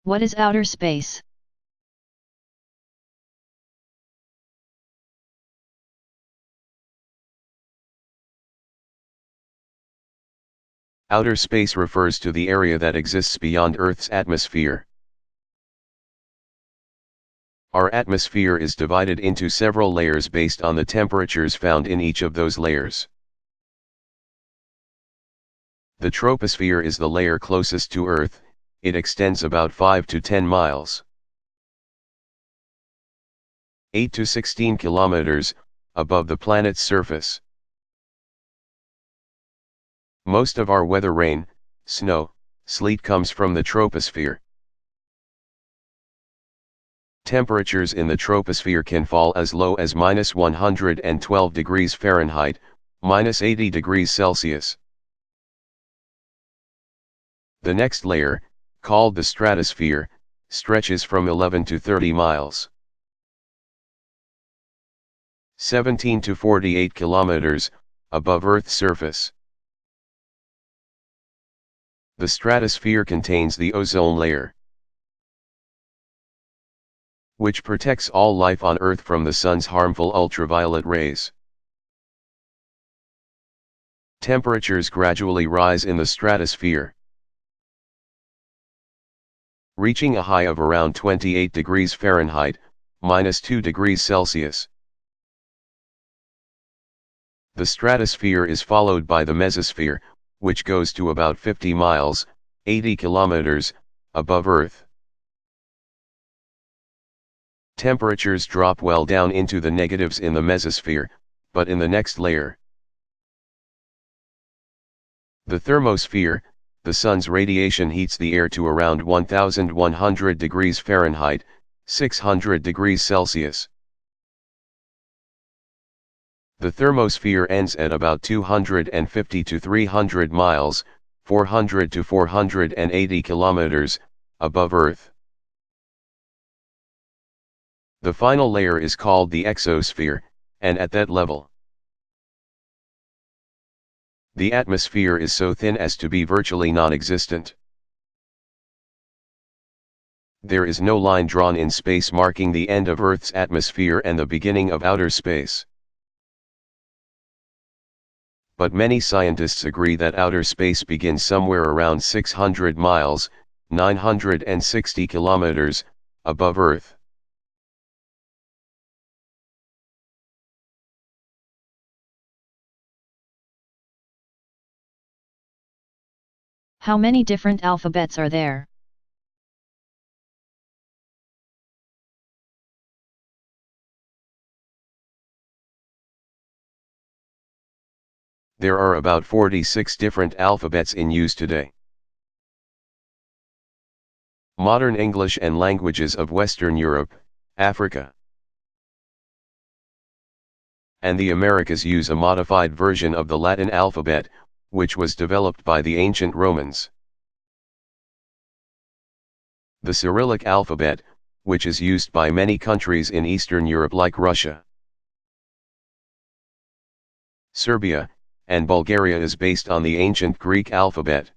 What is outer space? Outer space refers to the area that exists beyond Earth's atmosphere. Our atmosphere is divided into several layers based on the temperatures found in each of those layers. The troposphere is the layer closest to Earth. It extends about 5 to 10 miles. 8 to 16 kilometers, above the planet's surface. Most of our weather, rain, snow, sleet, comes from the troposphere. Temperatures in the troposphere can fall as low as -112 degrees Fahrenheit, -80 degrees Celsius. The next layer, called the stratosphere, stretches from 11 to 30 miles. 17 to 48 kilometers, above Earth's surface. The stratosphere contains the ozone layer, which protects all life on Earth from the sun's harmful ultraviolet rays. Temperatures gradually rise in the stratosphere, reaching a high of around 28 degrees Fahrenheit, -2 degrees Celsius. The stratosphere is followed by the mesosphere, which goes to about 50 miles, 80 kilometers, above Earth. Temperatures drop well down into the negatives in the mesosphere, but in the next layer, the thermosphere, the sun's radiation heats the air to around 1100 degrees Fahrenheit, 600 degrees Celsius. The thermosphere ends at about 250 to 300 miles, 400 to 480 kilometers, above Earth. The final layer is called the exosphere, and at that level, the atmosphere is so thin as to be virtually non-existent. There is no line drawn in space marking the end of Earth's atmosphere and the beginning of outer space. But many scientists agree that outer space begins somewhere around 600 miles, 960 kilometers, above Earth. How many different alphabets are there? There are about 46 different alphabets in use today. Modern English and languages of Western Europe, Africa, and the Americas use a modified version of the Latin alphabet, which was developed by the ancient Romans. The Cyrillic alphabet, which is used by many countries in Eastern Europe like Russia, Serbia, and Bulgaria, is based on the ancient Greek alphabet.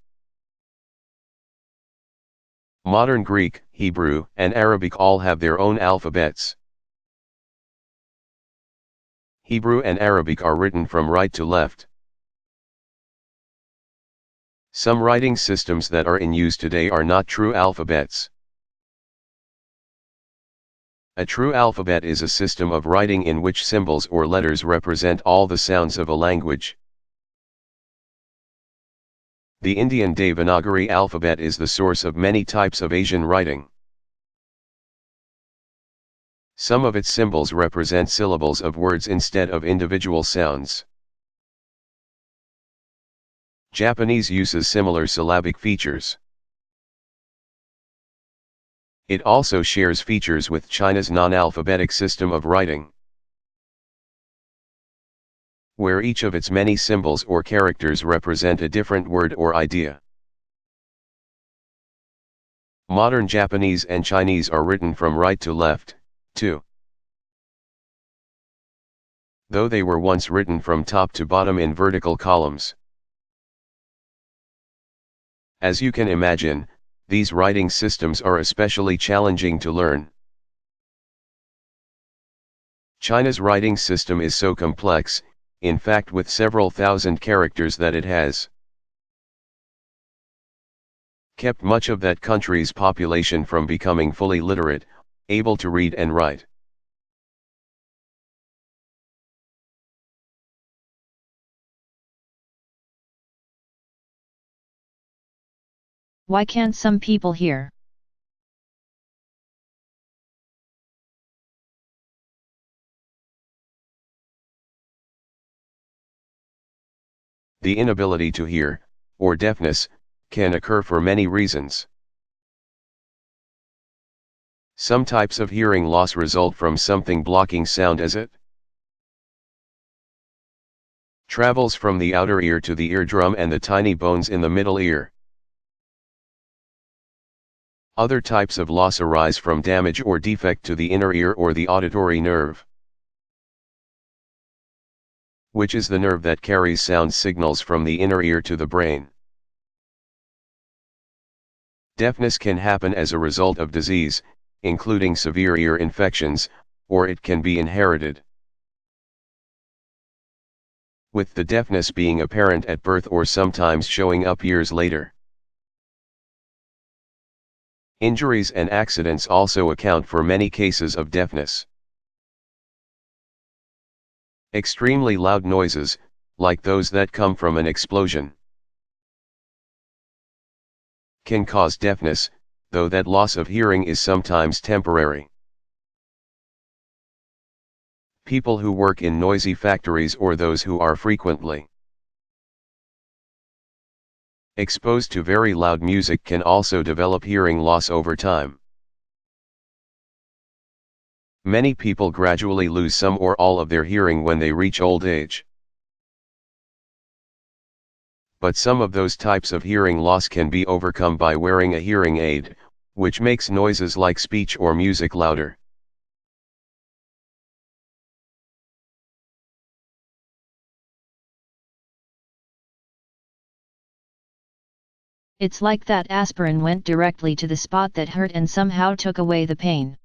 Modern Greek, Hebrew, and Arabic all have their own alphabets. Hebrew and Arabic are written from right to left. Some writing systems that are in use today are not true alphabets. A true alphabet is a system of writing in which symbols or letters represent all the sounds of a language. The Indian Devanagari alphabet is the source of many types of Asian writing. Some of its symbols represent syllables of words instead of individual sounds. Japanese uses similar syllabic features. It also shares features with China's non-alphabetic system of writing, where each of its many symbols or characters represent a different word or idea. Modern Japanese and Chinese are written from right to left, too, though they were once written from top to bottom in vertical columns. As you can imagine, these writing systems are especially challenging to learn. China's writing system is so complex, in fact with several thousand characters, that it has kept much of that country's population from becoming fully literate, able to read and write. Why can't some people hear? The inability to hear, or deafness, can occur for many reasons. Some types of hearing loss result from something blocking sound as it travels from the outer ear to the eardrum and the tiny bones in the middle ear. Other types of loss arise from damage or defect to the inner ear or the auditory nerve, which is the nerve that carries sound signals from the inner ear to the brain. Deafness can happen as a result of disease, including severe ear infections, or it can be inherited, with the deafness being apparent at birth or sometimes showing up years later. Injuries and accidents also account for many cases of deafness. Extremely loud noises, like those that come from an explosion, can cause deafness, though that loss of hearing is sometimes temporary. People who work in noisy factories or those who are frequently exposed to very loud music can also develop hearing loss over time. Many people gradually lose some or all of their hearing when they reach old age. But some of those types of hearing loss can be overcome by wearing a hearing aid, which makes noises like speech or music louder. It's like that aspirin went directly to the spot that hurt and somehow took away the pain.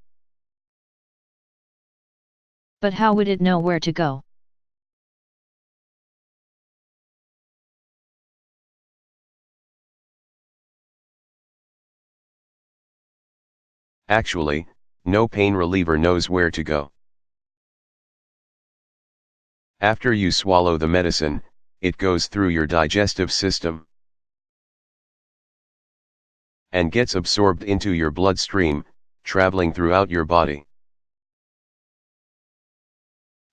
But how would it know where to go? Actually, no pain reliever knows where to go. After you swallow the medicine, it goes through your digestive system and gets absorbed into your bloodstream, traveling throughout your body.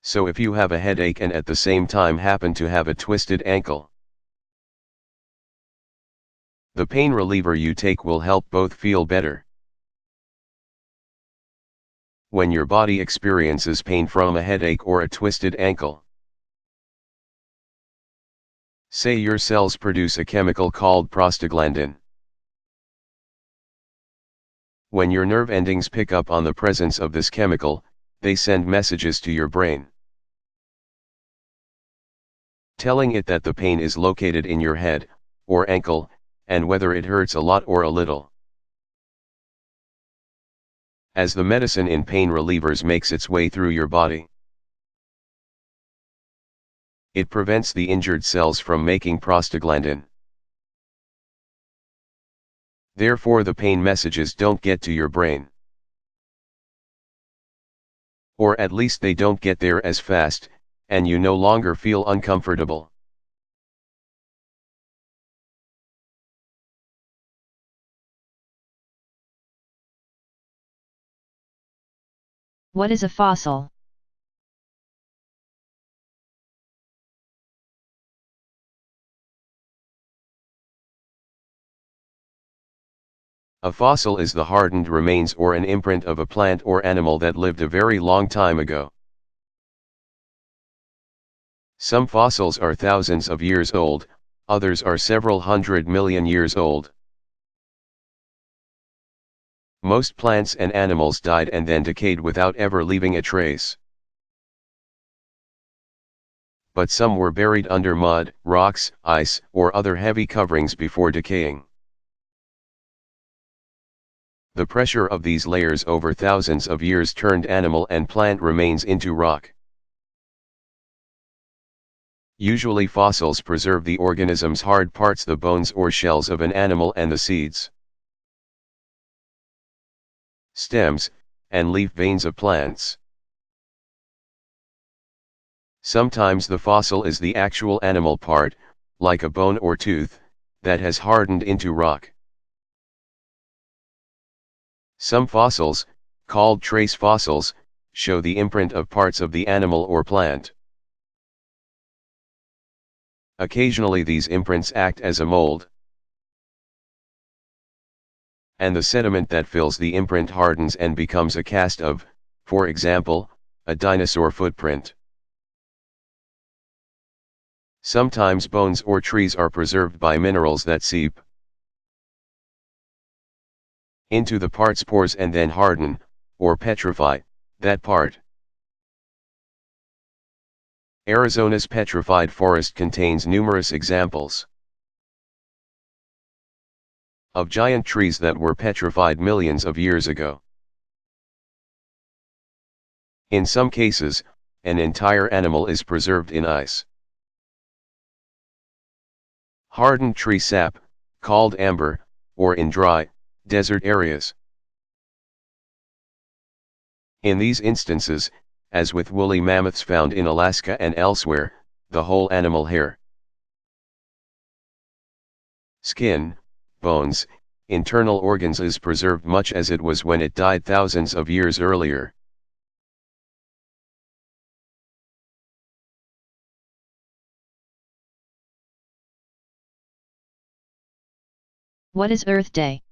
So if you have a headache and at the same time happen to have a twisted ankle, the pain reliever you take will help both feel better. When your body experiences pain from a headache or a twisted ankle, say your cells produce a chemical called prostaglandin. When your nerve endings pick up on the presence of this chemical, they send messages to your brain, telling it that the pain is located in your head, or ankle, and whether it hurts a lot or a little. As the medicine in pain relievers makes its way through your body, it prevents the injured cells from making prostaglandin. Therefore the pain messages don't get to your brain. Or at least they don't get there as fast, and you no longer feel uncomfortable. What is a fossil? A fossil is the hardened remains or an imprint of a plant or animal that lived a very long time ago. Some fossils are thousands of years old, others are several 100 million years old. Most plants and animals died and then decayed without ever leaving a trace. But some were buried under mud, rocks, ice, or other heavy coverings before decaying. The pressure of these layers over thousands of years turned animal and plant remains into rock. Usually fossils preserve the organism's hard parts, the bones or shells of an animal and the seeds, stems, and leaf veins of plants. Sometimes the fossil is the actual animal part, like a bone or tooth, that has hardened into rock. Some fossils, called trace fossils, show the imprint of parts of the animal or plant. Occasionally these imprints act as a mold, and the sediment that fills the imprint hardens and becomes a cast of, for example, a dinosaur footprint. Sometimes bones or trees are preserved by minerals that seep into the part's pores and then harden, or petrify, that part. Arizona's petrified forest contains numerous examples of giant trees that were petrified millions of years ago. In some cases, an entire animal is preserved in ice. Hardened tree sap, called amber, or in dry, desert areas. In these instances, as with woolly mammoths found in Alaska and elsewhere, the whole animal hair, skin, bones, internal organs is preserved much as it was when it died thousands of years earlier. What is Earth Day?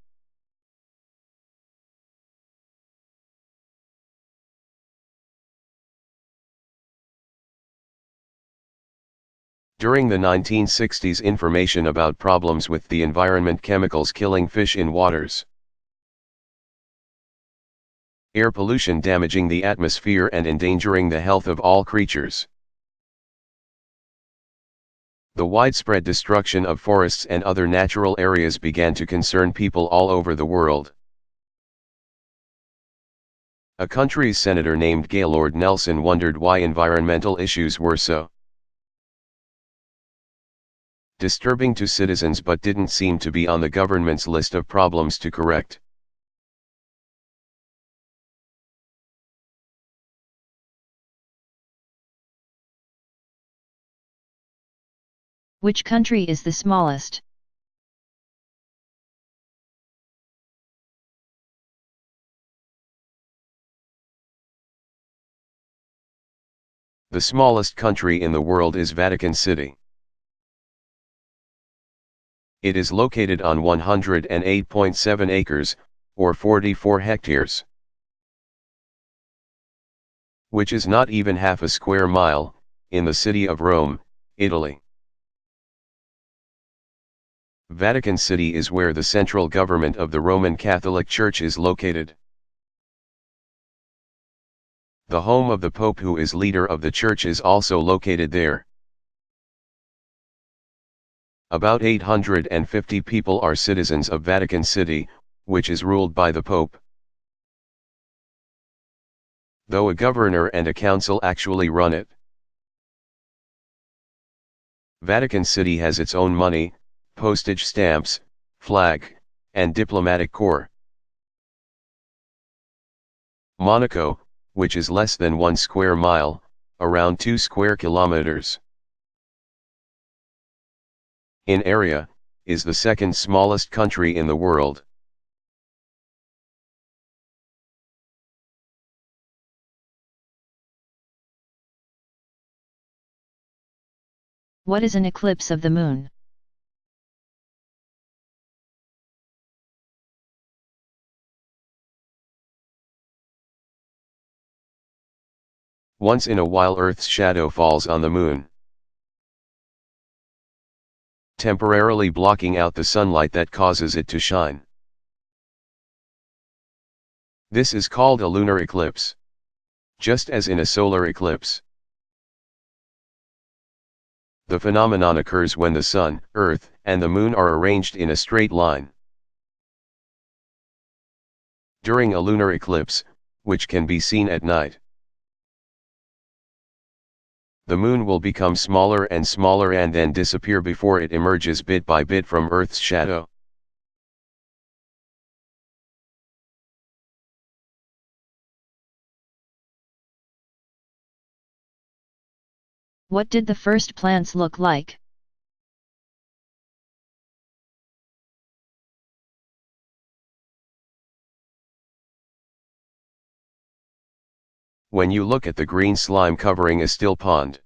During the 1960s, information about problems with the environment, chemicals killing fish in waters, air pollution damaging the atmosphere and endangering the health of all creatures, the widespread destruction of forests and other natural areas began to concern people all over the world. A country's senator named Gaylord Nelson wondered why environmental issues were so disturbing to citizens but didn't seem to be on the government's list of problems to correct. Which country is the smallest? The smallest country in the world is Vatican City. It is located on 108.7 acres, or 44 hectares, which is not even half a square mile, in the city of Rome, Italy. Vatican City is where the central government of the Roman Catholic Church is located. The home of the Pope, who is leader of the Church, is also located there. About 850 people are citizens of Vatican City, which is ruled by the Pope, though a governor and a council actually run it. Vatican City has its own money, postage stamps, flag, and diplomatic corps. Monaco, which is less than 1 square mile, around 2 square kilometers in area, is the second smallest country in the world. What is an eclipse of the moon? Once in a while Earth's shadow falls on the moon, temporarily blocking out the sunlight that causes it to shine. This is called a lunar eclipse, just as in a solar eclipse. The phenomenon occurs when the Sun, Earth, and the Moon are arranged in a straight line. during a lunar eclipse, which can be seen at night. The moon will become smaller and smaller and then disappear before it emerges bit by bit from Earth's shadow. What did the first plants look like? When you look at the green slime covering a still pond,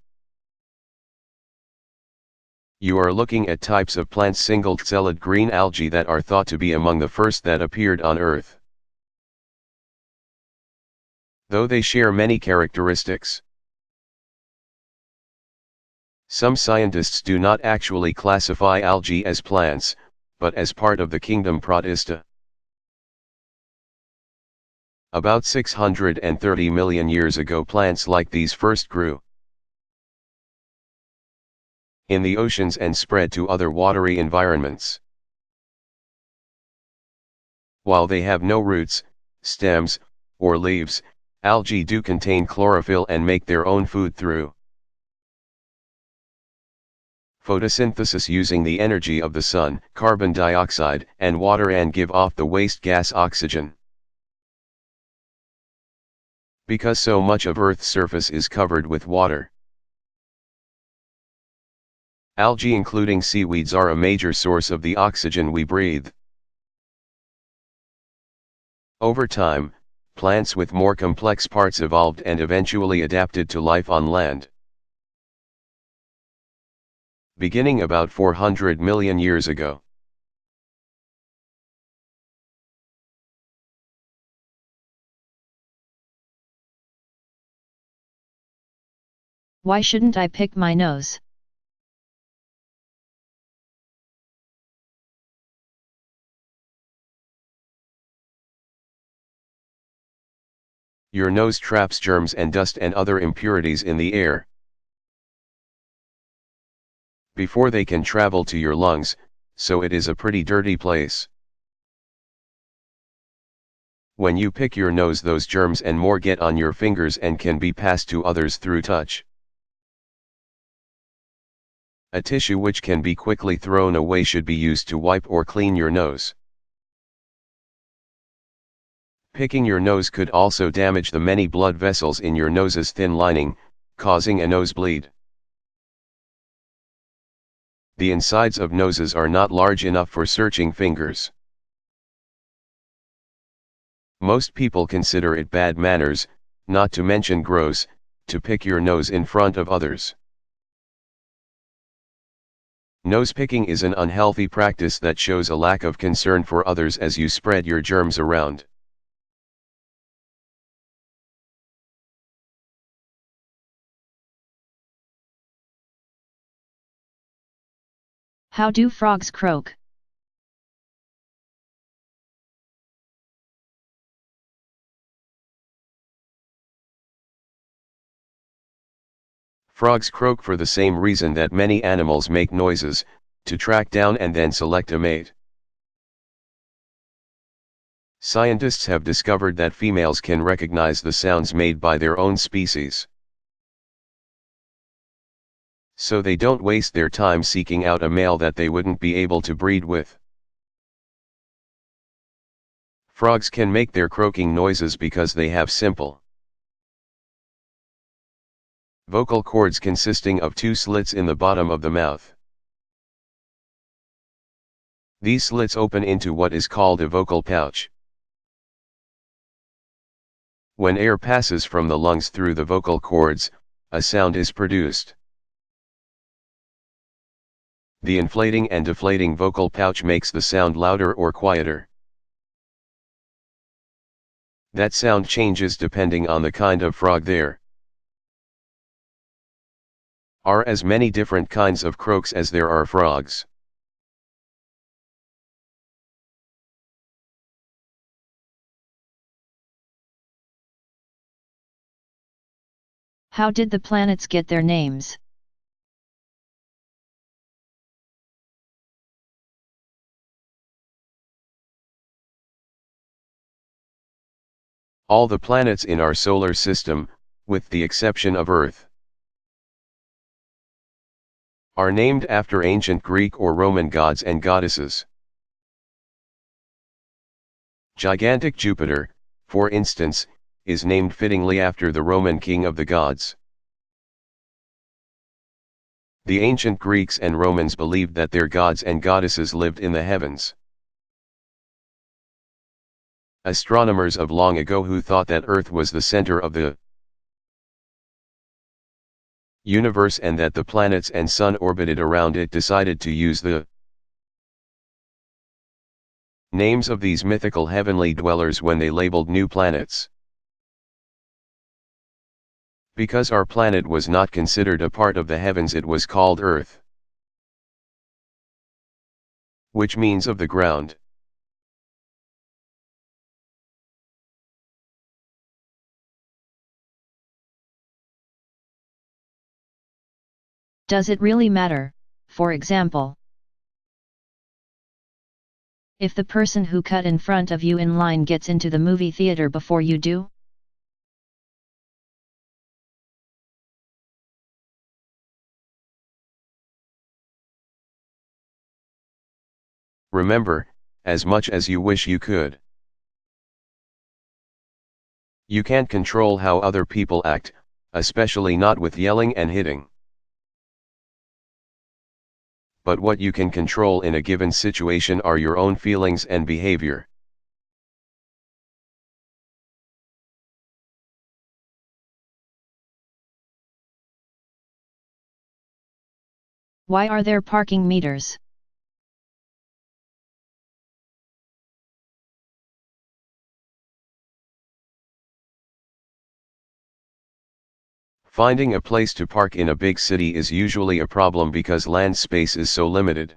you are looking at types of plants single-celled green algae that are thought to be among the first that appeared on Earth. Though they share many characteristics, some scientists do not actually classify algae as plants, but as part of the kingdom Protista. About 630 million years ago plants like these first grew in the oceans and spread to other watery environments. While they have no roots, stems, or leaves, algae do contain chlorophyll and make their own food through photosynthesis using the energy of the sun, carbon dioxide, and water, and give off the waste gas oxygen. Because so much of Earth's surface is covered with water, algae including seaweeds are a major source of the oxygen we breathe. Over time, plants with more complex parts evolved and eventually adapted to life on land. Beginning about 400 million years ago. Why shouldn't I pick my nose? Your nose traps germs and dust and other impurities in the air before they can travel to your lungs, so it is a pretty dirty place. When you pick your nose, those germs and more get on your fingers and can be passed to others through touch. A tissue which can be quickly thrown away should be used to wipe or clean your nose. Picking your nose could also damage the many blood vessels in your nose's thin lining, causing a nosebleed. The insides of noses are not large enough for searching fingers. Most people consider it bad manners, not to mention gross, to pick your nose in front of others. Nose picking is an unhealthy practice that shows a lack of concern for others as you spread your germs around. How do frogs croak? Frogs croak for the same reason that many animals make noises, to track down and then select a mate. Scientists have discovered that females can recognize the sounds made by their own species. So they don't waste their time seeking out a male that they wouldn't be able to breed with. Frogs can make their croaking noises because they have simple vocal cords consisting of two slits in the bottom of the mouth. These slits open into what is called a vocal pouch. When air passes from the lungs through the vocal cords, a sound is produced. The inflating and deflating vocal pouch makes the sound louder or quieter. That sound changes depending on the kind of frog. There are as many different kinds of croaks as there are frogs. How did the planets get their names? All the planets in our solar system, with the exception of Earth, are named after ancient Greek or Roman gods and goddesses. Gigantic Jupiter, for instance, is named fittingly after the Roman king of the gods. The ancient Greeks and Romans believed that their gods and goddesses lived in the heavens. Astronomers of long ago who thought that Earth was the center of the universe and that the planets and sun orbited around it decided to use the names of these mythical heavenly dwellers when they labeled new planets. Because our planet was not considered a part of the heavens, it was called Earth, which means of the ground. Does it really matter, for example, if the person who cut in front of you in line gets into the movie theater before you do? Remember, as much as you wish you could, you can't control how other people act, especially not with yelling and hitting. But what you can control in a given situation are your own feelings and behavior. Why are there parking meters? Finding a place to park in a big city is usually a problem because land space is so limited.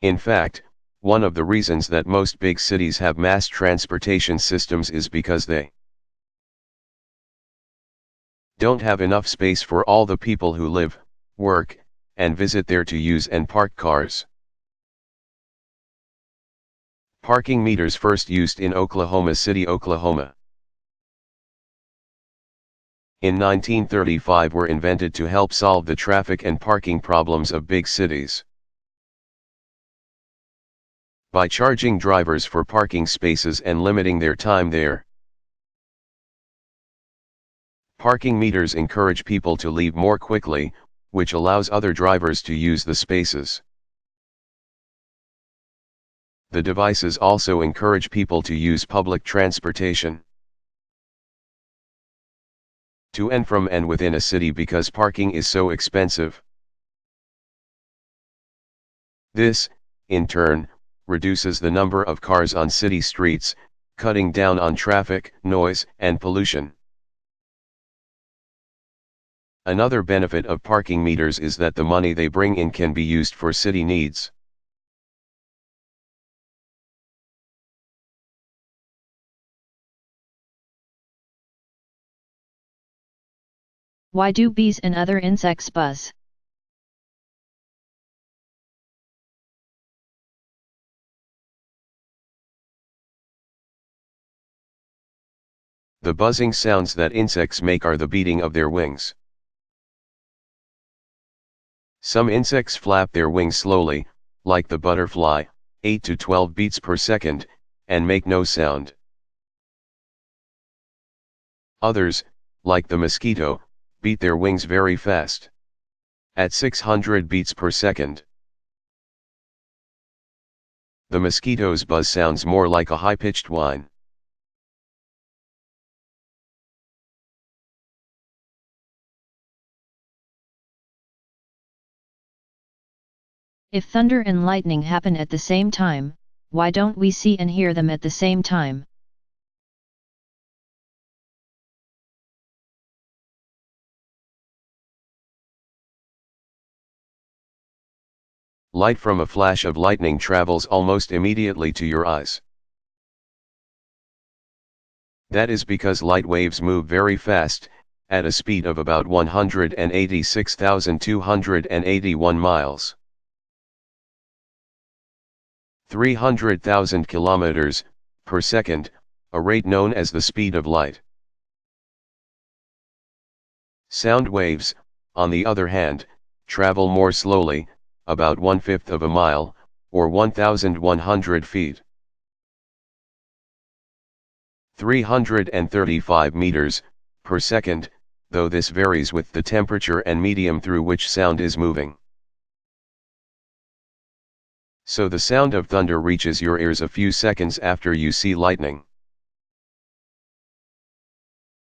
In fact, one of the reasons that most big cities have mass transportation systems is because they don't have enough space for all the people who live, work, and visit there to use and park cars. Parking meters first used in Oklahoma City, Oklahoma, in 1935 were invented to help solve the traffic and parking problems of big cities. By charging drivers for parking spaces and limiting their time there. Parking meters encourage people to leave more quickly, which allows other drivers to use the spaces. The devices also encourage people to use public transportation to and from and within a city because parking is so expensive. This, in turn, reduces the number of cars on city streets, cutting down on traffic, noise, and pollution. Another benefit of parking meters is that the money they bring in can be used for city needs. Why do bees and other insects buzz? The buzzing sounds that insects make are the beating of their wings. Some insects flap their wings slowly, like the butterfly, 8 to 12 beats per second, and make no sound. Others, like the mosquito, beat their wings very fast, at 600 beats per second. The mosquito's buzz sounds more like a high-pitched whine. If thunder and lightning happen at the same time, why don't we see and hear them at the same time? Light from a flash of lightning travels almost immediately to your eyes. That is because light waves move very fast, at a speed of about 186,281 miles. 300,000 kilometers, per second, a rate known as the speed of light. Sound waves, on the other hand, travel more slowly, about 1/5 of a mile, or 1,100 feet. 335 meters, per second, though this varies with the temperature and medium through which sound is moving. So the sound of thunder reaches your ears a few seconds after you see lightning.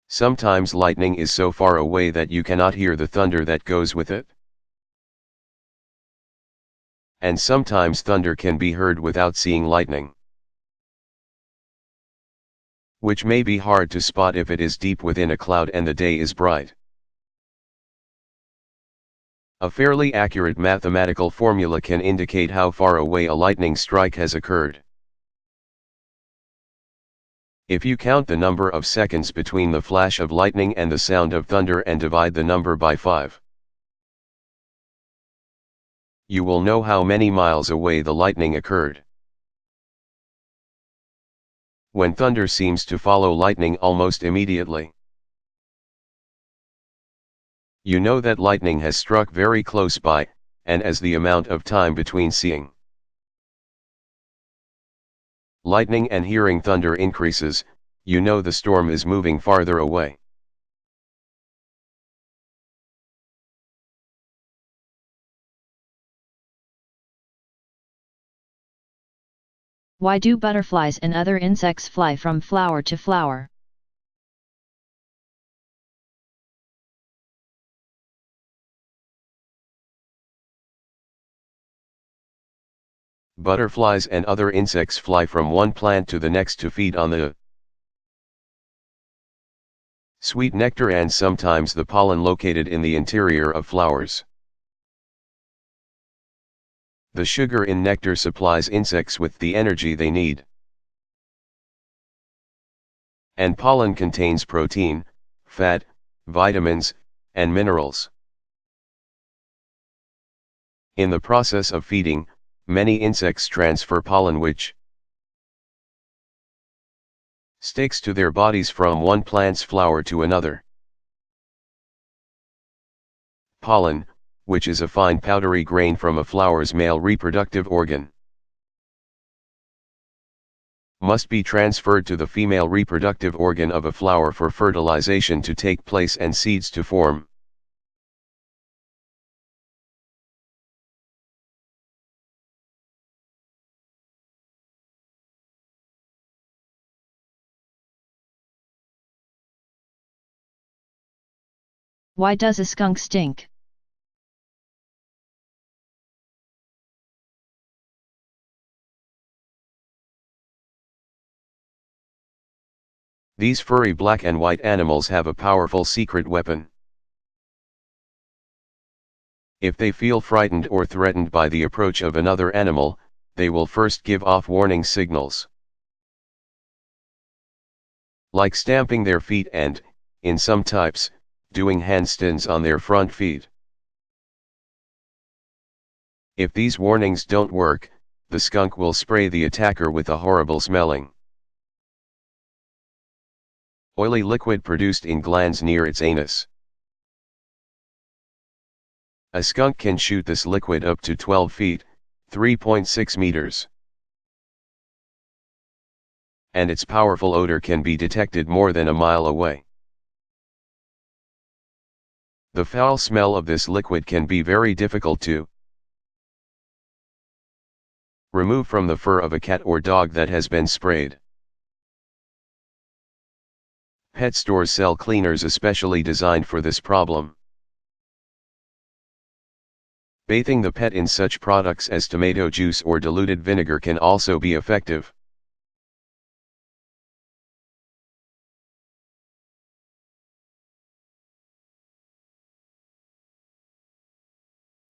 Sometimes lightning is so far away that you cannot hear the thunder that goes with it. And sometimes thunder can be heard without seeing lightning, which may be hard to spot if it is deep within a cloud and the day is bright. A fairly accurate mathematical formula can indicate how far away a lightning strike has occurred. If you count the number of seconds between the flash of lightning and the sound of thunder and divide the number by 5, you will know how many miles away the lightning occurred. When thunder seems to follow lightning almost immediately, you know that lightning has struck very close by, and as the amount of time between seeing lightning and hearing thunder increases, you know the storm is moving farther away. Why do butterflies and other insects fly from flower to flower? Butterflies and other insects fly from one plant to the next to feed on the sweet nectar and sometimes the pollen located in the interior of flowers. The sugar in nectar supplies insects with the energy they need. And pollen contains protein, fat, vitamins, and minerals. In the process of feeding, many insects transfer pollen which sticks to their bodies from one plant's flower to another. Pollen, which is a fine powdery grain from a flower's male reproductive organ, must be transferred to the female reproductive organ of a flower for fertilization to take place and seeds to form. Why does a skunk stink? These furry black and white animals have a powerful secret weapon. If they feel frightened or threatened by the approach of another animal, they will first give off warning signals, like stamping their feet and, in some types, doing handstands on their front feet. If these warnings don't work, the skunk will spray the attacker with a horrible smelling oily liquid produced in glands near its anus. A skunk can shoot this liquid up to 12 feet, 3.6 meters. And its powerful odor can be detected more than a mile away. The foul smell of this liquid can be very difficult to remove from the fur of a cat or dog that has been sprayed. Pet stores sell cleaners especially designed for this problem. Bathing the pet in such products as tomato juice or diluted vinegar can also be effective.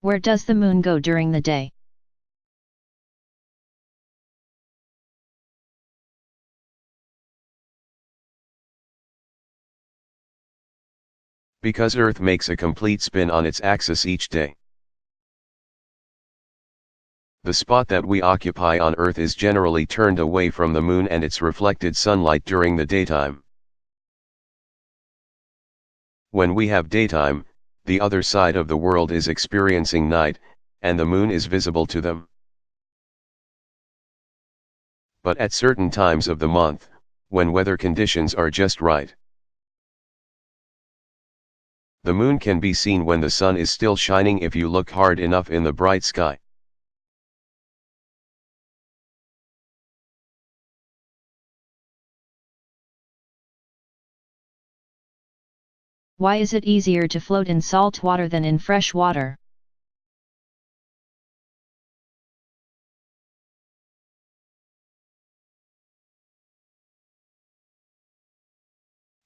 Where does the moon go during the day? Because Earth makes a complete spin on its axis each day. The spot that we occupy on Earth is generally turned away from the moon and its reflected sunlight during the daytime. When we have daytime, the other side of the world is experiencing night, and the moon is visible to them. But at certain times of the month, when weather conditions are just right, the moon can be seen when the sun is still shining if you look hard enough in the bright sky. Why is it easier to float in salt water than in fresh water?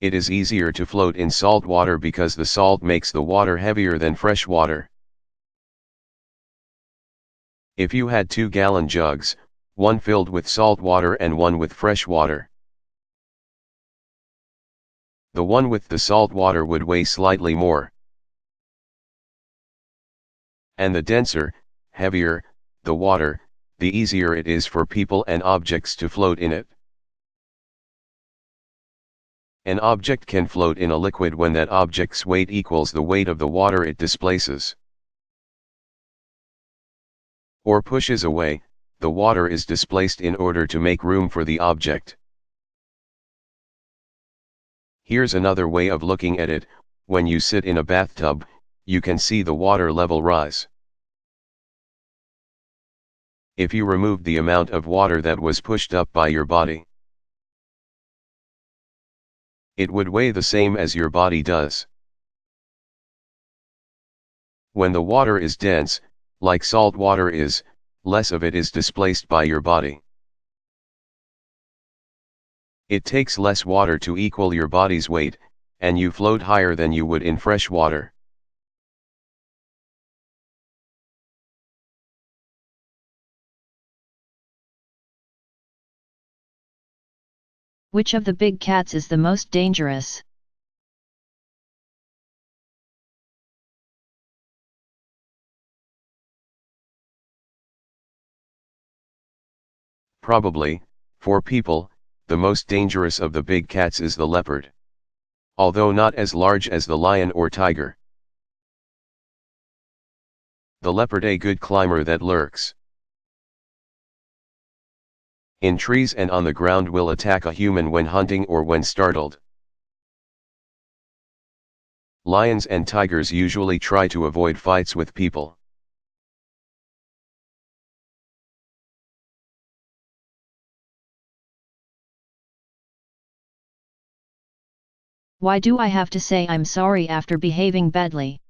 It is easier to float in salt water because the salt makes the water heavier than fresh water. If you had 2-gallon jugs, one filled with salt water and one with fresh water, the one with the salt water would weigh slightly more. And the denser, heavier, the water, the easier it is for people and objects to float in it. An object can float in a liquid when that object's weight equals the weight of the water it displaces or pushes away. The water is displaced in order to make room for the object. Here's another way of looking at it: when you sit in a bathtub, you can see the water level rise. If you removed the amount of water that was pushed up by your body, it would weigh the same as your body does. When the water is dense, like salt water is, less of it is displaced by your body. It takes less water to equal your body's weight, and you float higher than you would in fresh water. Which of the big cats is the most dangerous? Probably, for people, the most dangerous of the big cats is the leopard. Although not as large as the lion or tiger. The leopard, a good climber that lurks in trees and on the ground, will attack a human when hunting or when startled. Lions and tigers usually try to avoid fights with people. Why do I have to say I'm sorry after behaving badly?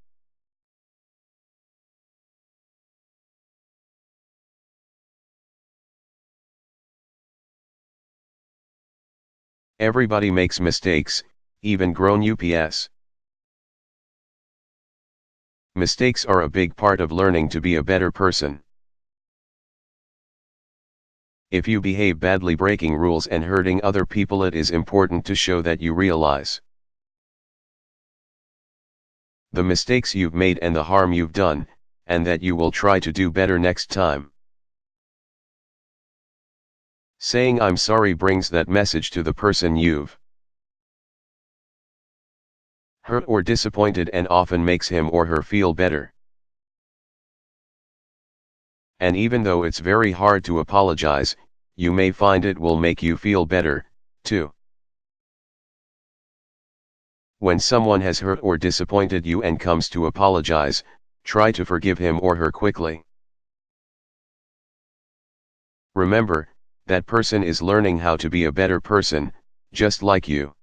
Everybody makes mistakes, even grown ups. Mistakes are a big part of learning to be a better person. If you behave badly, breaking rules and hurting other people, it is important to show that you realize the mistakes you've made and the harm you've done, and that you will try to do better next time. Saying I'm sorry brings that message to the person you've hurt or disappointed, and often makes him or her feel better. And even though it's very hard to apologize, you may find it will make you feel better, too. When someone has hurt or disappointed you and comes to apologize, try to forgive him or her quickly. Remember, that person is learning how to be a better person, just like you.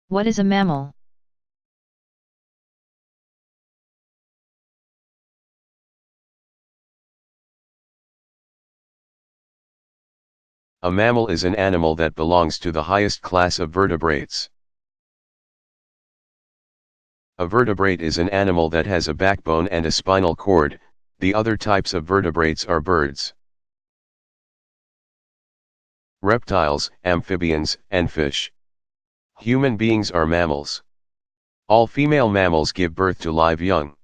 What is a mammal? A mammal is an animal that belongs to the highest class of vertebrates. A vertebrate is an animal that has a backbone and a spinal cord. The other types of vertebrates are birds, reptiles, amphibians, and fish. Human beings are mammals. All female mammals give birth to live young.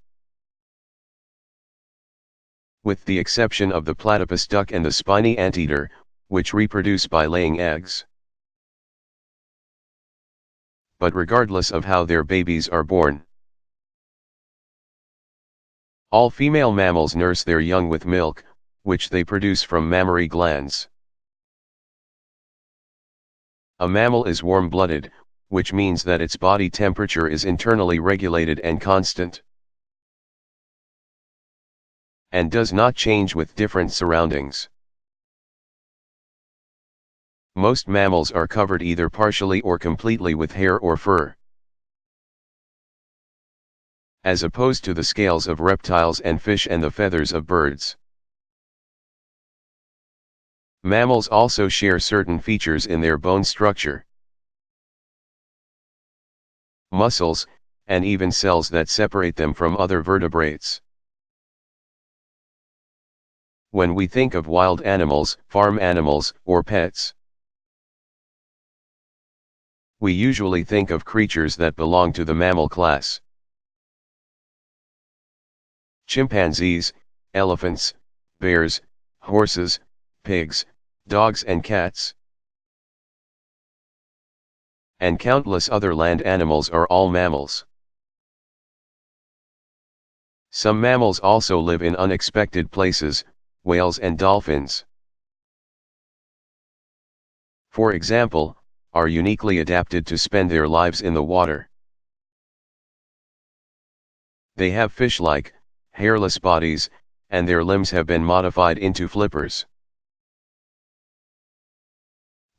With the exception of the platypus duck and the spiny anteater, which reproduce by laying eggs. But regardless of how their babies are born, all female mammals nurse their young with milk, which they produce from mammary glands. A mammal is warm-blooded, which means that its body temperature is internally regulated and constant, and does not change with different surroundings. Most mammals are covered either partially or completely with hair or fur, as opposed to the scales of reptiles and fish and the feathers of birds. Mammals also share certain features in their bone structure, muscles, and even cells that separate them from other vertebrates. When we think of wild animals, farm animals, or pets, we usually think of creatures that belong to the mammal class. Chimpanzees, elephants, bears, horses, pigs, dogs and cats, and countless other land animals are all mammals. Some mammals also live in unexpected places, whales and dolphins, for example, are uniquely adapted to spend their lives in the water. They have fish-like, hairless bodies, and their limbs have been modified into flippers.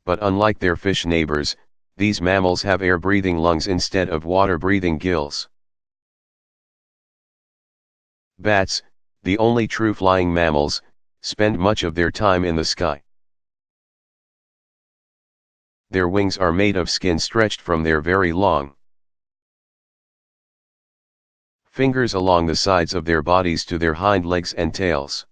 But unlike their fish neighbors, these mammals have air-breathing lungs instead of water-breathing gills. Bats, the only true flying mammals, spend much of their time in the sky. Their wings are made of skin stretched from their very long fingers along the sides of their bodies to their hind legs and tails.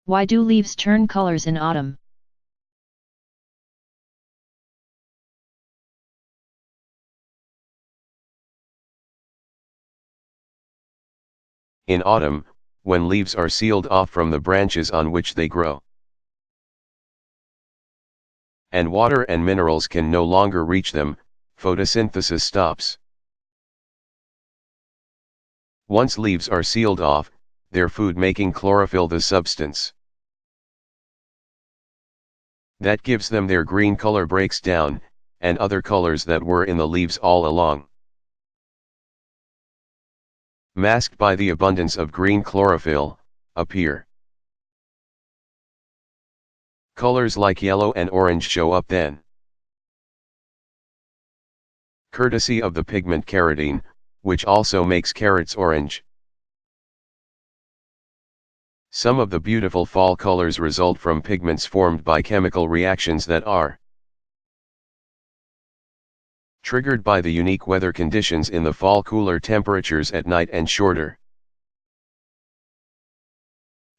Why do leaves turn colors in autumn? In autumn, when leaves are sealed off from the branches on which they grow, and water and minerals can no longer reach them, photosynthesis stops. Once leaves are sealed off, their food making chlorophyll, the substance that gives them their green color, breaks down, and other colors that were in the leaves all along, masked by the abundance of green chlorophyll, appear. Colors like yellow and orange show up then, courtesy of the pigment carotene, which also makes carrots orange. Some of the beautiful fall colors result from pigments formed by chemical reactions that are triggered by the unique weather conditions in the fall, cooler temperatures at night and shorter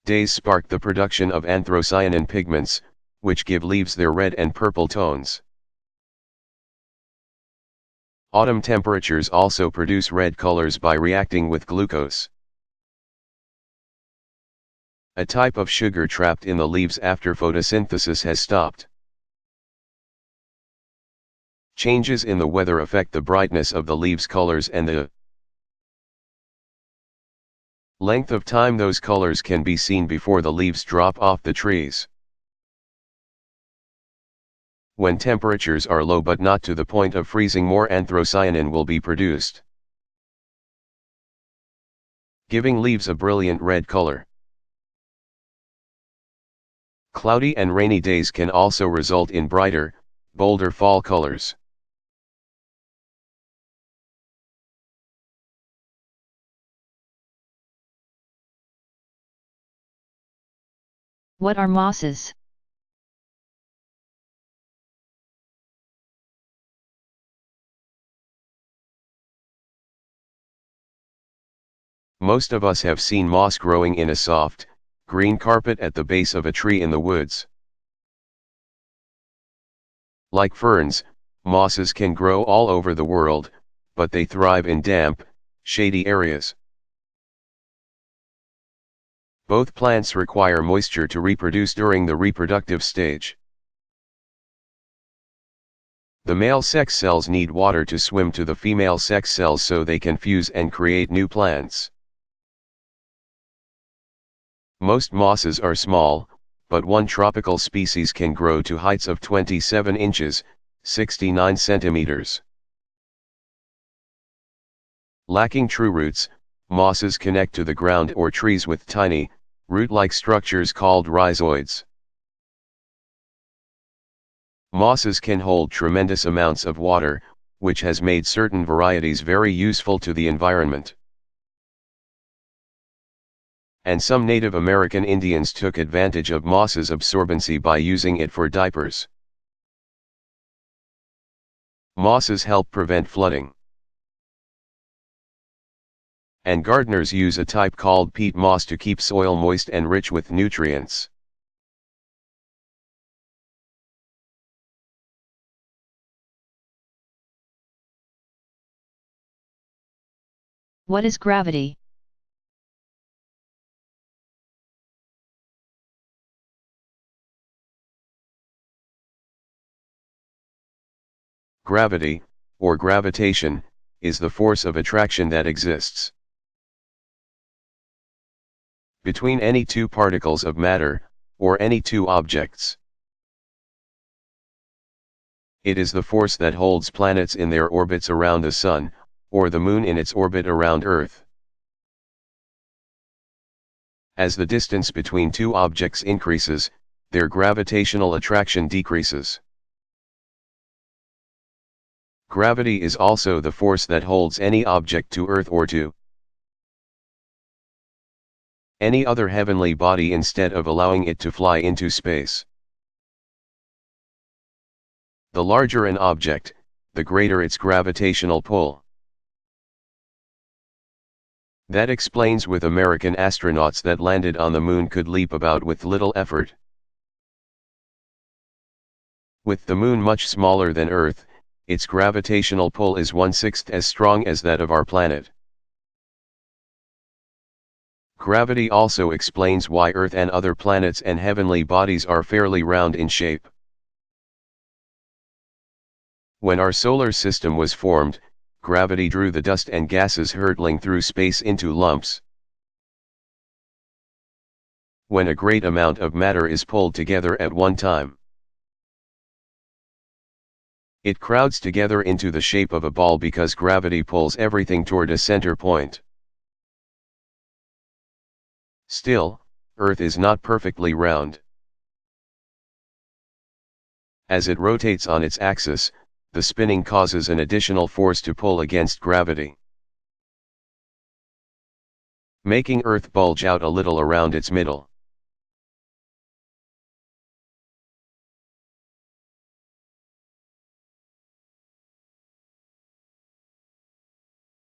days spark the production of anthocyanin pigments, which give leaves their red and purple tones. Autumn temperatures also produce red colors by reacting with glucose, a type of sugar trapped in the leaves after photosynthesis has stopped. Changes in the weather affect the brightness of the leaves' colors and the length of time those colors can be seen before the leaves drop off the trees. When temperatures are low but not to the point of freezing, more anthocyanin will be produced, giving leaves a brilliant red color. Cloudy and rainy days can also result in brighter, bolder fall colors. What are mosses? Most of us have seen moss growing in a soft, green carpet at the base of a tree in the woods. Like ferns, mosses can grow all over the world, but they thrive in damp, shady areas. Both plants require moisture to reproduce during the reproductive stage. The male sex cells need water to swim to the female sex cells so they can fuse and create new plants. Most mosses are small, but one tropical species can grow to heights of 27 inches, 69 centimeters. Lacking true roots, mosses connect to the ground or trees with tiny, root-like structures called rhizoids. Mosses can hold tremendous amounts of water, which has made certain varieties very useful to the environment. And some Native American Indians took advantage of moss's absorbency by using it for diapers. Mosses help prevent flooding. And gardeners use a type called peat moss to keep soil moist and rich with nutrients. What is gravity? Gravity, or gravitation, is the force of attraction that exists between any two particles of matter, or any two objects. It is the force that holds planets in their orbits around the Sun, or the Moon in its orbit around Earth. As the distance between two objects increases, their gravitational attraction decreases. Gravity is also the force that holds any object to Earth or to any other heavenly body instead of allowing it to fly into space. The larger an object, the greater its gravitational pull. That explains with American astronauts that landed on the Moon could leap about with little effort. With the Moon much smaller than Earth, its gravitational pull is 1/6 as strong as that of our planet. Gravity also explains why Earth and other planets and heavenly bodies are fairly round in shape. When our solar system was formed, gravity drew the dust and gases hurtling through space into lumps. When a great amount of matter is pulled together at one time, it crowds together into the shape of a ball because gravity pulls everything toward a center point. Still, Earth is not perfectly round. As it rotates on its axis, the spinning causes an additional force to pull against gravity, making Earth bulge out a little around its middle.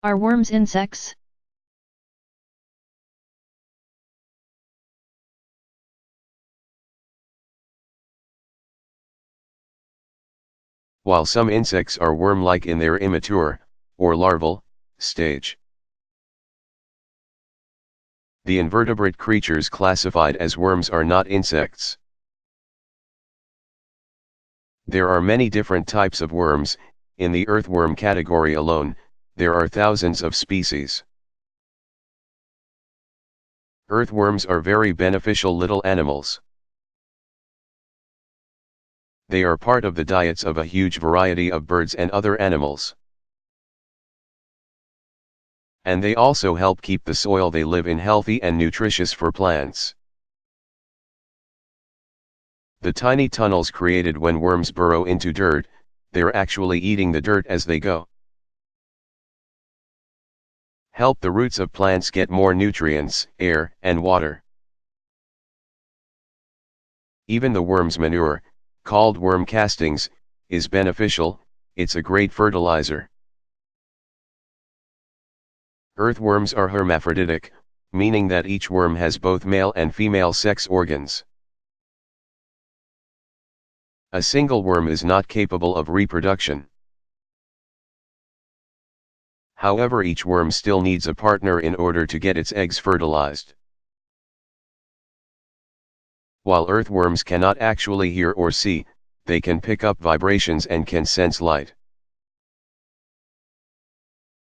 Are worms insects? While some insects are worm-like in their immature, or larval, stage, the invertebrate creatures classified as worms are not insects. There are many different types of worms. In the earthworm category alone, there are thousands of species. Earthworms are very beneficial little animals. They are part of the diets of a huge variety of birds and other animals. And they also help keep the soil they live in healthy and nutritious for plants. The tiny tunnels created when worms burrow into dirt, they're actually eating the dirt as they go. Help the roots of plants get more nutrients, air, and water. Even the worm's manure, called worm castings, is beneficial. It's a great fertilizer. Earthworms are hermaphroditic, meaning that each worm has both male and female sex organs. A single worm is not capable of reproduction. However, each worm still needs a partner in order to get its eggs fertilized. While earthworms cannot actually hear or see, they can pick up vibrations and can sense light.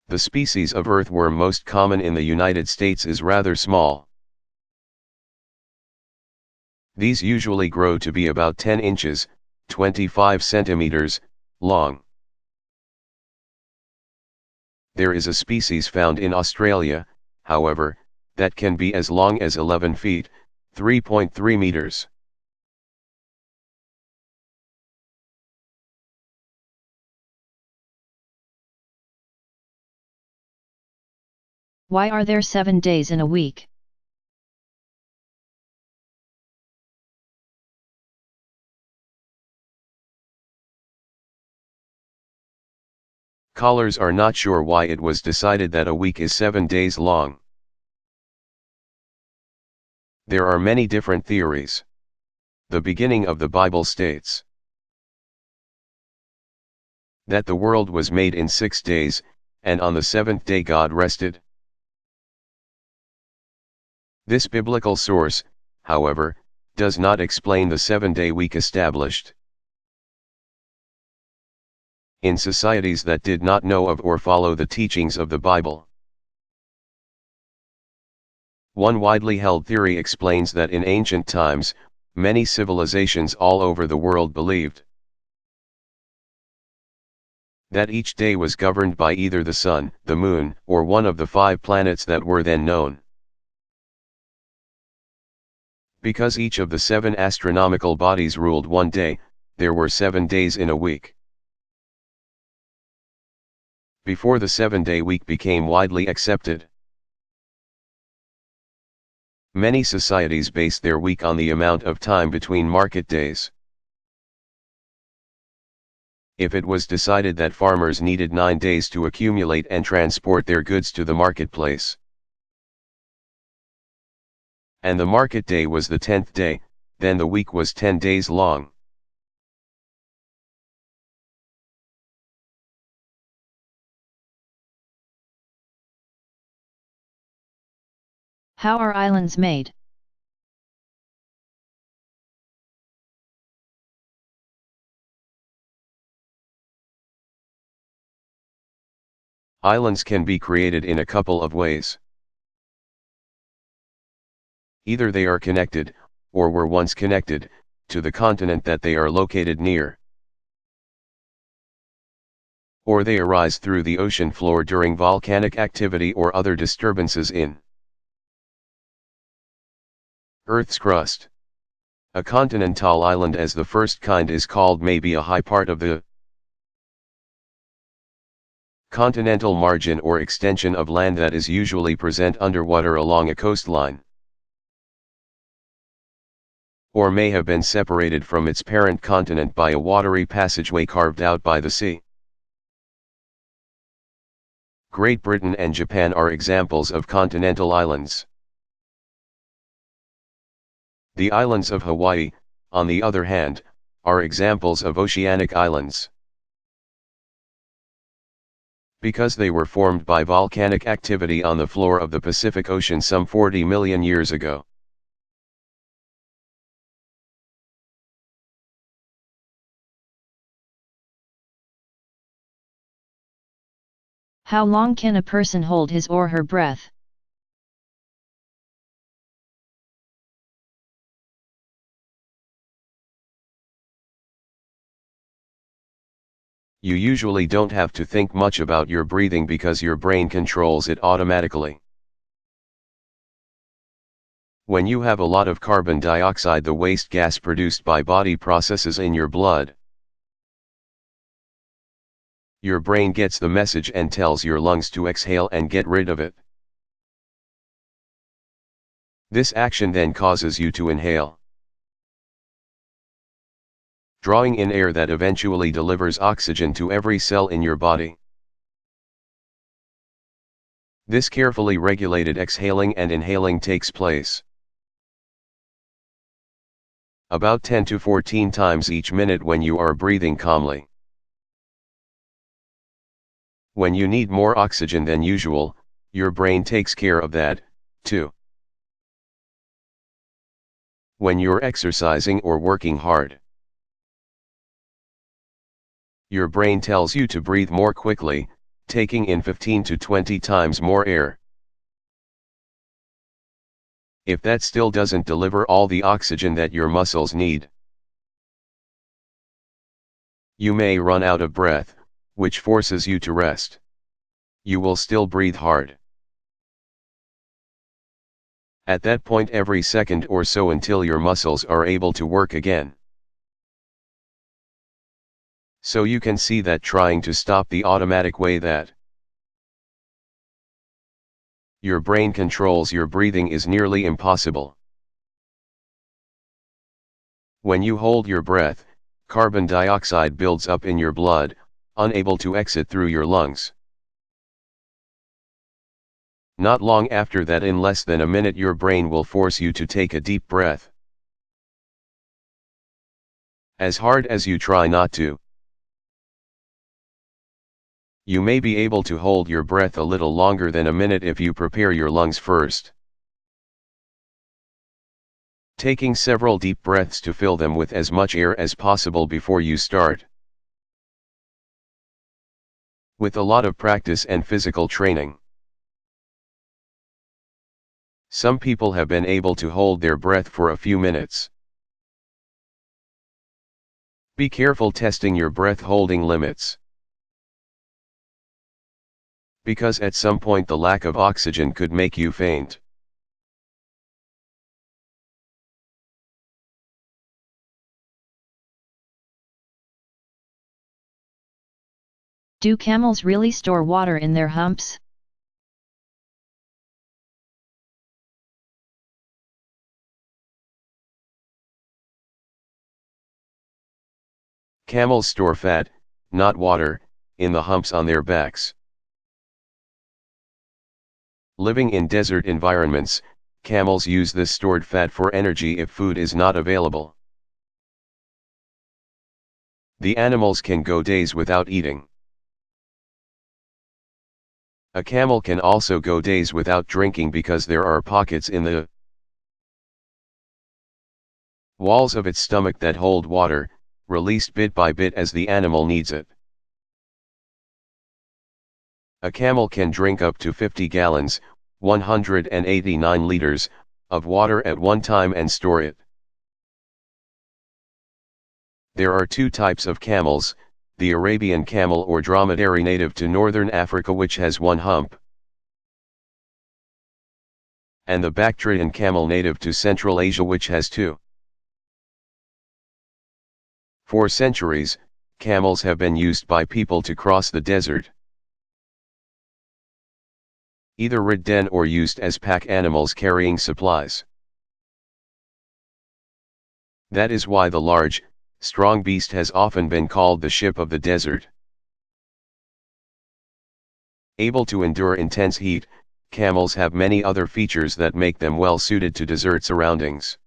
The species of earthworm most common in the United States is rather small. These usually grow to be about 10 inches, 25 centimeters, long. There is a species found in Australia, however, that can be as long as 11 feet, 3.3 meters. Why are there 7 days in a week? Scholars are not sure why it was decided that a week is 7 days long. There are many different theories. The beginning of the Bible states that the world was made in 6 days, and on the 7th day God rested. This biblical source, however, does not explain the 7-day week established in societies that did not know of or follow the teachings of the Bible. One widely held theory explains that in ancient times, many civilizations all over the world believed that each day was governed by either the sun, the moon, or one of the 5 planets that were then known. Because each of the 7 astronomical bodies ruled one day, there were 7 days in a week. Before the 7-day week became widely accepted, many societies based their week on the amount of time between market days. If it was decided that farmers needed 9 days to accumulate and transport their goods to the marketplace, and the market day was the 10th day, then the week was 10 days long. How are islands made? Islands can be created in a couple of ways. Either they are connected, or were once connected, to the continent that they are located near, or they arise through the ocean floor during volcanic activity or other disturbances in Earth's crust. A continental island as the first kind is called maybe a high part of the continental margin or extension of land that is usually present underwater along a coastline, or may have been separated from its parent continent by a watery passageway carved out by the sea. Great Britain and Japan are examples of continental islands. The islands of Hawaii, on the other hand, are examples of oceanic islands, because they were formed by volcanic activity on the floor of the Pacific Ocean some 40 million years ago. How long can a person hold his or her breath? You usually don't have to think much about your breathing because your brain controls it automatically. When you have a lot of carbon dioxide, the waste gas produced by body processes in your blood, your brain gets the message and tells your lungs to exhale and get rid of it. This action then causes you to inhale, drawing in air that eventually delivers oxygen to every cell in your body. This carefully regulated exhaling and inhaling takes place about 10 to 14 times each minute when you are breathing calmly. When you need more oxygen than usual, your brain takes care of that, too. When you're exercising or working hard, your brain tells you to breathe more quickly, taking in 15 to 20 times more air. If that still doesn't deliver all the oxygen that your muscles need, you may run out of breath, which forces you to rest. You will still breathe hard at that point every second or so until your muscles are able to work again. So you can see that trying to stop the automatic way that your brain controls your breathing is nearly impossible. When you hold your breath, carbon dioxide builds up in your blood, unable to exit through your lungs. Not long after that, in less than a minute, your brain will force you to take a deep breath. As hard as you try not to, you may be able to hold your breath a little longer than a minute if you prepare your lungs first, taking several deep breaths to fill them with as much air as possible before you start. With a lot of practice and physical training, some people have been able to hold their breath for a few minutes. Be careful testing your breath holding limits, because at some point the lack of oxygen could make you faint. Do camels really store water in their humps? Camels store fat, not water, in the humps on their backs. Living in desert environments, camels use this stored fat for energy if food is not available. The animals can go days without eating. A camel can also go days without drinking because there are pockets in the walls of its stomach that hold water, released bit by bit as the animal needs it. A camel can drink up to 50 gallons, 189 liters, of water at one time and store it. There are two types of camels, the Arabian camel or dromedary native to northern Africa which has one hump, and the Bactrian camel native to Central Asia which has two. For centuries, camels have been used by people to cross the desert, either ridden or used as pack animals carrying supplies. That is why the large, strong beast has often been called the ship of the desert. Able to endure intense heat, camels have many other features that make them well suited to desert surroundings.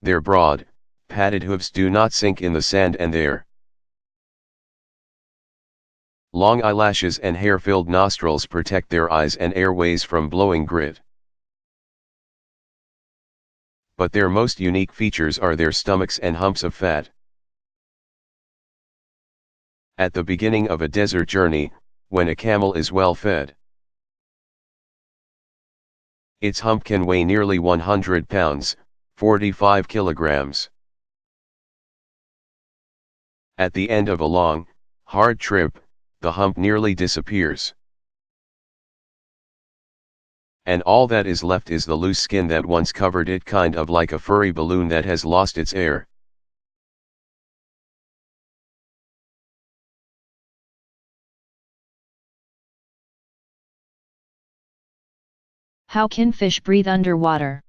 Their broad, padded hooves do not sink in the sand, and their long eyelashes and hair-filled nostrils protect their eyes and airways from blowing grit. But their most unique features are their stomachs and humps of fat. At the beginning of a desert journey, when a camel is well fed, its hump can weigh nearly 100 pounds, 45 kilograms. At the end of a long, hard trip, the hump nearly disappears, and all that is left is the loose skin that once covered it, kind of like a furry balloon that has lost its air. How can fish breathe underwater?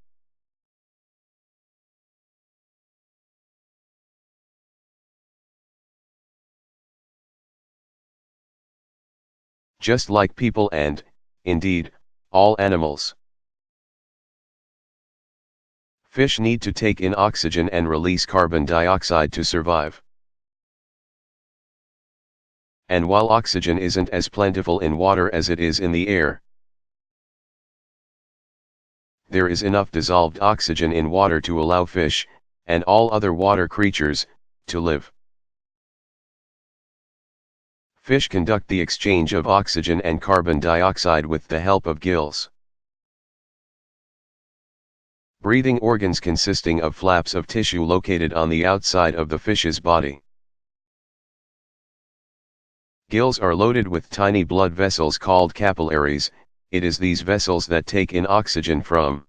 just like people and, indeed, all animals. Fish need to take in oxygen and release carbon dioxide to survive. And while oxygen isn't as plentiful in water as it is in the air, there is enough dissolved oxygen in water to allow fish, and all other water creatures, to live. Fish conduct the exchange of oxygen and carbon dioxide with the help of gills. Breathing organs consisting of flaps of tissue located on the outside of the fish's body. Gills are loaded with tiny blood vessels called capillaries. It is these vessels that take in oxygen from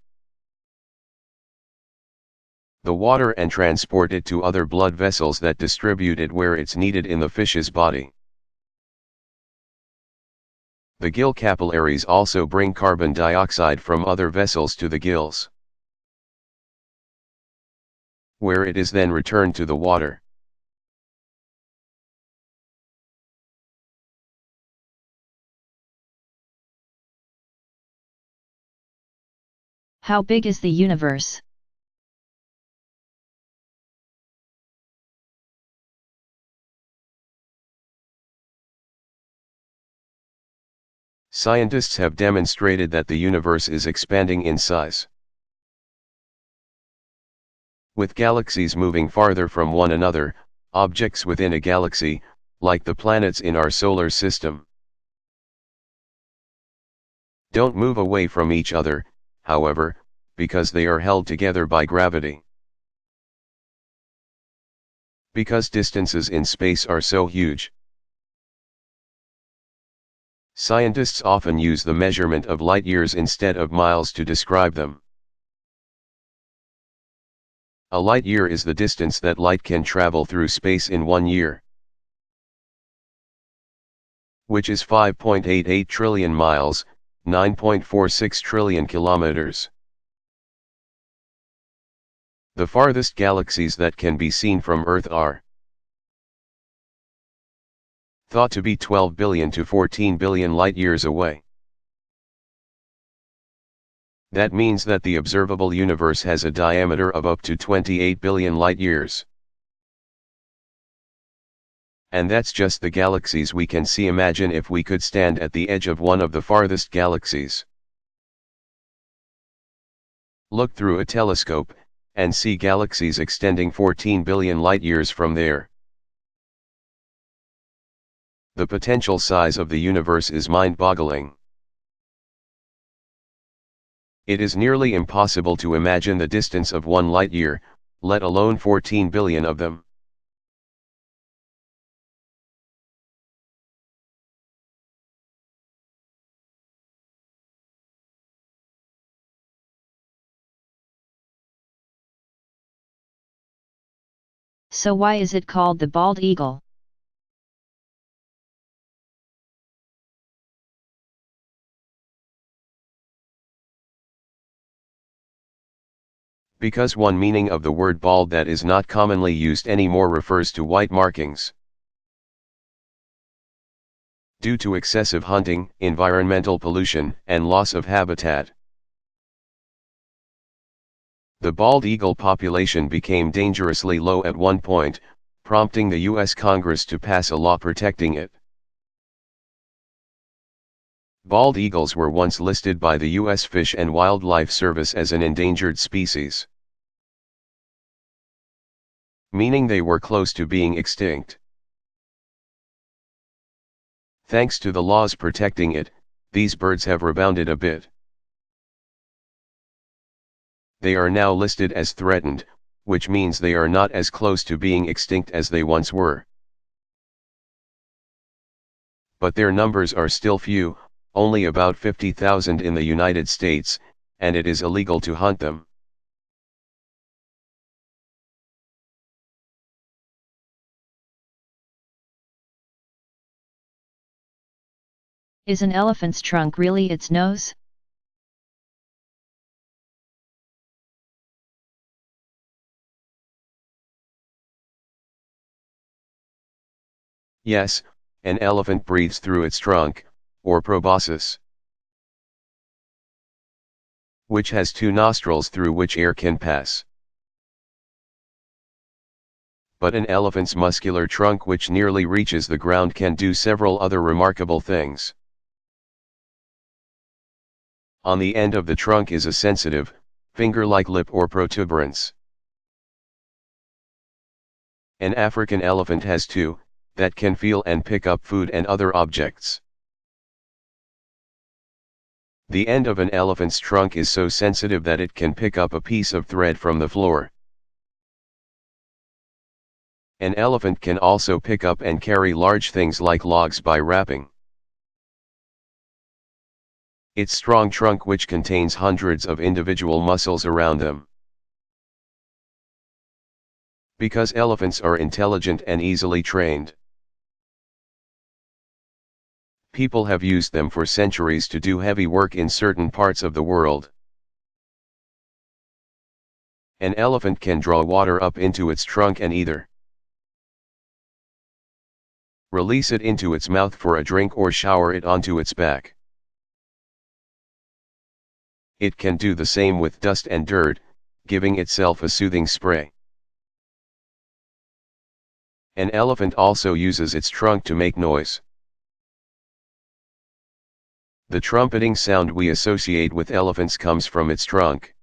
the water and transport it to other blood vessels that distribute it where it's needed in the fish's body. The gill capillaries also bring carbon dioxide from other vessels to the gills, where it is then returned to the water. How big is the universe? Scientists have demonstrated that the universe is expanding in size. With galaxies moving farther from one another, objects within a galaxy, like the planets in our solar system, don't move away from each other, however, because they are held together by gravity. Because distances in space are so huge, scientists often use the measurement of light years instead of miles to describe them. A light year is the distance that light can travel through space in 1 year, which is 5.88 trillion miles, 9.46 trillion kilometers. The farthest galaxies that can be seen from Earth are thought to be 12 billion to 14 billion light-years away. That means that the observable universe has a diameter of up to 28 billion light-years. And that's just the galaxies we can see. Imagine if we could stand at the edge of one of the farthest galaxies, look through a telescope, and see galaxies extending 14 billion light-years from there. The potential size of the universe is mind-boggling. It is nearly impossible to imagine the distance of 1 light-year, let alone 14 billion of them. So why is it called the bald eagle? Because one meaning of the word bald that is not commonly used anymore refers to white markings. Due to excessive hunting, environmental pollution, and loss of habitat, the bald eagle population became dangerously low at one point, prompting the U.S. Congress to pass a law protecting it. Bald eagles were once listed by the U.S. Fish and Wildlife Service as an endangered species, meaning they were close to being extinct. Thanks to the laws protecting it, these birds have rebounded a bit. They are now listed as threatened, which means they are not as close to being extinct as they once were. But their numbers are still few, only about 50,000 in the United States, and it is illegal to hunt them. Is an elephant's trunk really its nose? Yes, an elephant breathes through its trunk, or proboscis, which has two nostrils through which air can pass. But an elephant's muscular trunk, which nearly reaches the ground, can do several other remarkable things. On the end of the trunk is a sensitive, finger-like lip or protuberance. An African elephant has two, that can feel and pick up food and other objects. The end of an elephant's trunk is so sensitive that it can pick up a piece of thread from the floor. An elephant can also pick up and carry large things like logs by rapping. Its strong trunk, which contains hundreds of individual muscles around them. Because elephants are intelligent and easily trained, people have used them for centuries to do heavy work in certain parts of the world. An elephant can draw water up into its trunk and either release it into its mouth for a drink or shower it onto its back. It can do the same with dust and dirt, giving itself a soothing spray. An elephant also uses its trunk to make noise. The trumpeting sound we associate with elephants comes from its trunk.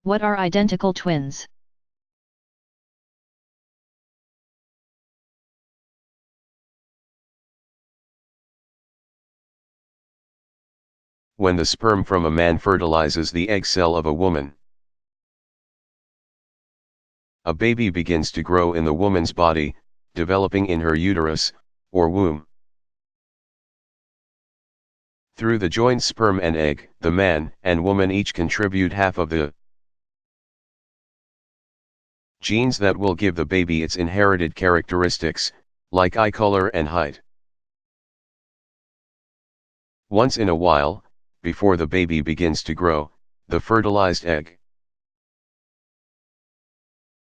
What are identical twins? When the sperm from a man fertilizes the egg cell of a woman, a baby begins to grow in the woman's body, developing in her uterus, or womb. Through the joined sperm and egg, the man and woman each contribute half of the genes that will give the baby its inherited characteristics, like eye color and height. Once in a while, before the baby begins to grow, the fertilized egg,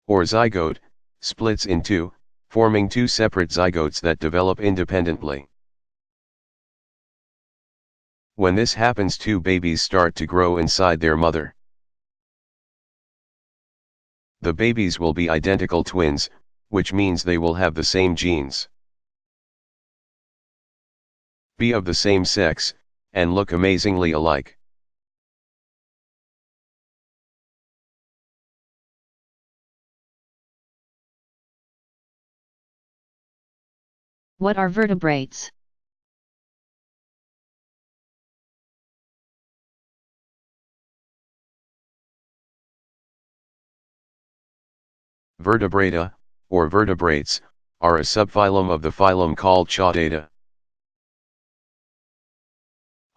or zygote, splits in two, forming two separate zygotes that develop independently. When this happens, two babies start to grow inside their mother. The babies will be identical twins, which means they will have the same genes, be of the same sex, and look amazingly alike. What are vertebrates? Vertebrata, or vertebrates, are a subphylum of the phylum called Chordata.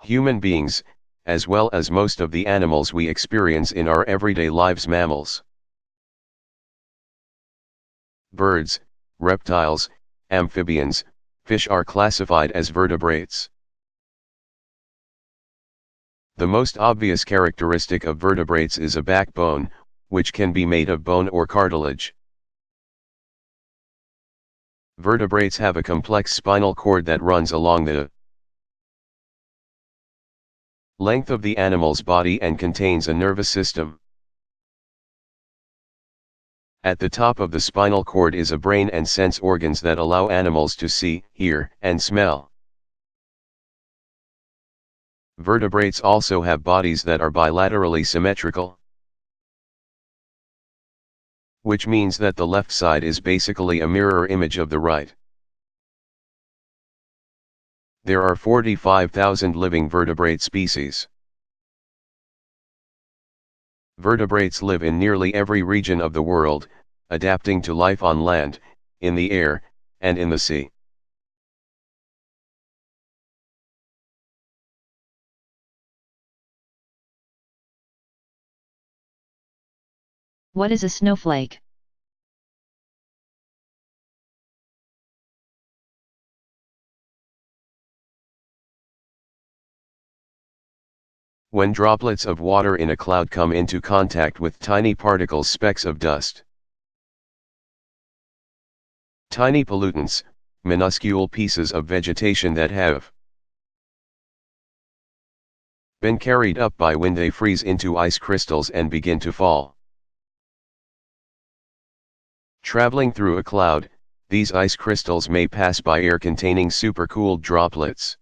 Human beings, as well as most of the animals we experience in our everyday lives, mammals, birds, reptiles, amphibians, fish, are classified as vertebrates. The most obvious characteristic of vertebrates is a backbone, which can be made of bone or cartilage. Vertebrates have a complex spinal cord that runs along the length of the animal's body and contains a nervous system. At the top of the spinal cord is a brain and sense organs that allow animals to see, hear, and smell. Vertebrates also have bodies that are bilaterally symmetrical, which means that the left side is basically a mirror image of the right. There are 45,000 living vertebrate species. Vertebrates live in nearly every region of the world, adapting to life on land, in the air, and in the sea. What is a snowflake? When droplets of water in a cloud come into contact with tiny particles, specks of dust. Tiny pollutants, minuscule pieces of vegetation that have been carried up by wind, they freeze into ice crystals and begin to fall. Traveling through a cloud, these ice crystals may pass by air containing supercooled droplets,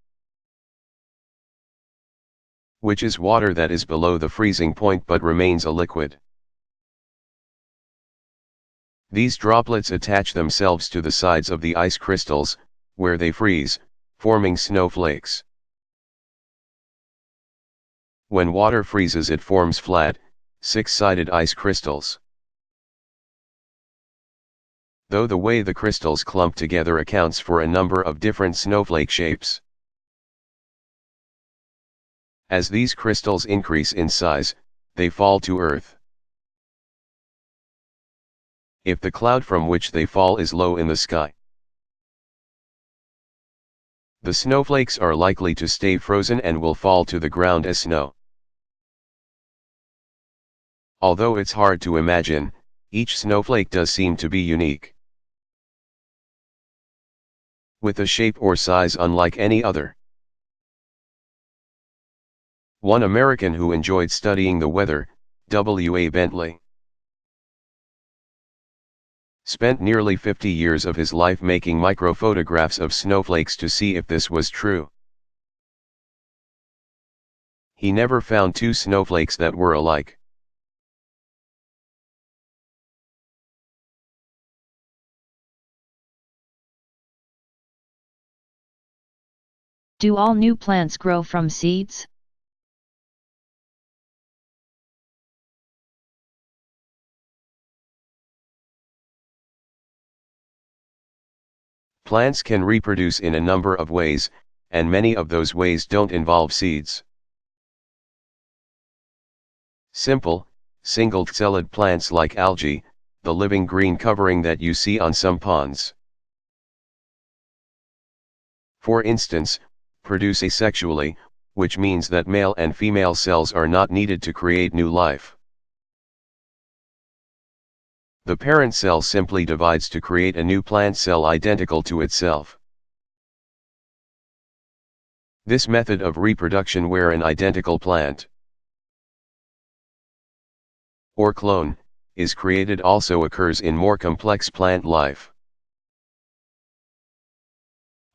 which is water that is below the freezing point but remains a liquid. These droplets attach themselves to the sides of the ice crystals, where they freeze, forming snowflakes. When water freezes, it forms flat, six-sided ice crystals. Though the way the crystals clump together accounts for a number of different snowflake shapes. As these crystals increase in size, they fall to Earth. If the cloud from which they fall is low in the sky, the snowflakes are likely to stay frozen and will fall to the ground as snow. Although it's hard to imagine, each snowflake does seem to be unique, with a shape or size unlike any other. One American who enjoyed studying the weather, W.A. Bentley, spent nearly 50 years of his life making microphotographs of snowflakes to see if this was true. He never found two snowflakes that were alike. Do all new plants grow from seeds? Plants can reproduce in a number of ways, and many of those ways don't involve seeds. Simple, single-celled plants like algae, the living green covering that you see on some ponds, for instance, produce asexually, which means that male and female cells are not needed to create new life. The parent cell simply divides to create a new plant cell identical to itself. This method of reproduction, where an identical plant or clone is created, also occurs in more complex plant life,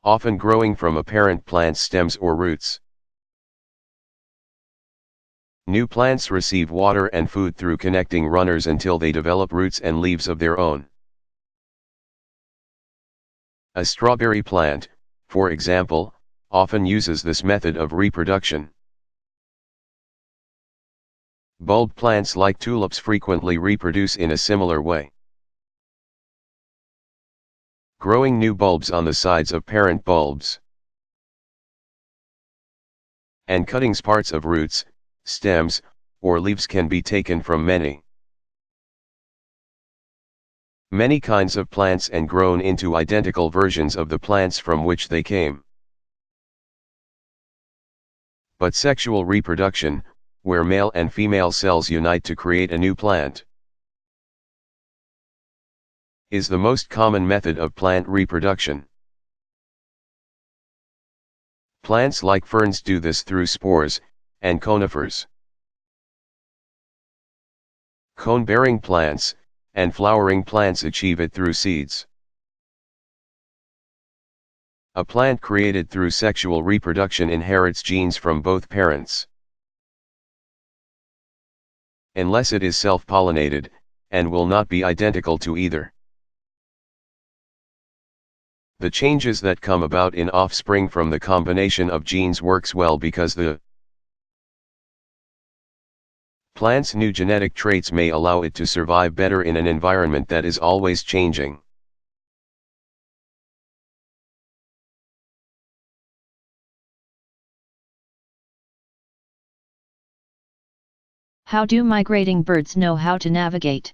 often growing from a parent plant's stems or roots. New plants receive water and food through connecting runners until they develop roots and leaves of their own. A strawberry plant, for example, often uses this method of reproduction. Bulb plants like tulips frequently reproduce in a similar way, growing new bulbs on the sides of parent bulbs, and cuttings. Parts of roots, stems, or leaves can be taken from many kinds of plants and grown into identical versions of the plants from which they came. But sexual reproduction, where male and female cells unite to create a new plant, is the most common method of plant reproduction. Plants like ferns do this through spores, and conifers, cone-bearing plants, and flowering plants achieve it through seeds. A plant created through sexual reproduction inherits genes from both parents, unless it is self-pollinated, and will not be identical to either. The changes that come about in offspring from the combination of genes works well because the plant's new genetic traits may allow it to survive better in an environment that is always changing. How do migrating birds know how to navigate?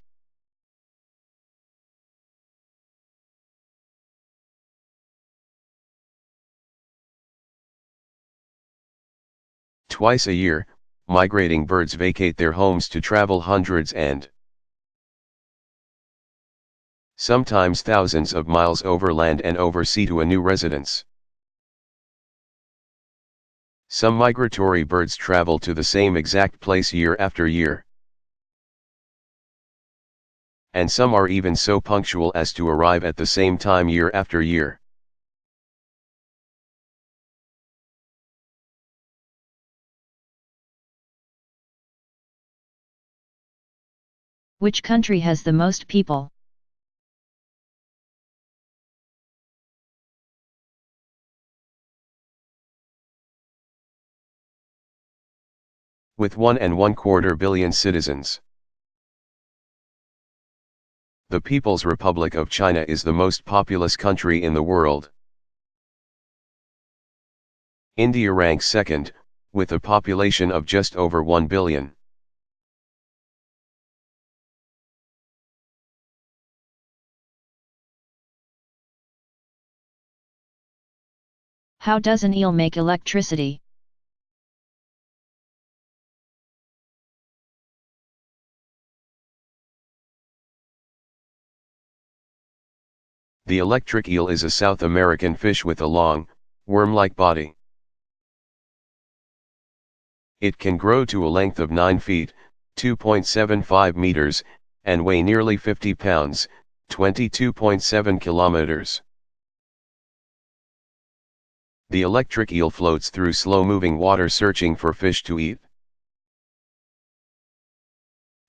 Twice a year, migrating birds vacate their homes to travel hundreds and sometimes thousands of miles over land and over sea to a new residence. Some migratory birds travel to the same exact place year after year. And some are even so punctual as to arrive at the same time year after year. Which country has the most people? With 1.25 billion citizens. The People's Republic of China is the most populous country in the world. India ranks second, with a population of just over 1 billion. How does an eel make electricity? The electric eel is a South American fish with a long, worm-like body. It can grow to a length of 9 feet, 2.75 meters, and weigh nearly 50 pounds, 22.7 kilometers. The electric eel floats through slow-moving water searching for fish to eat.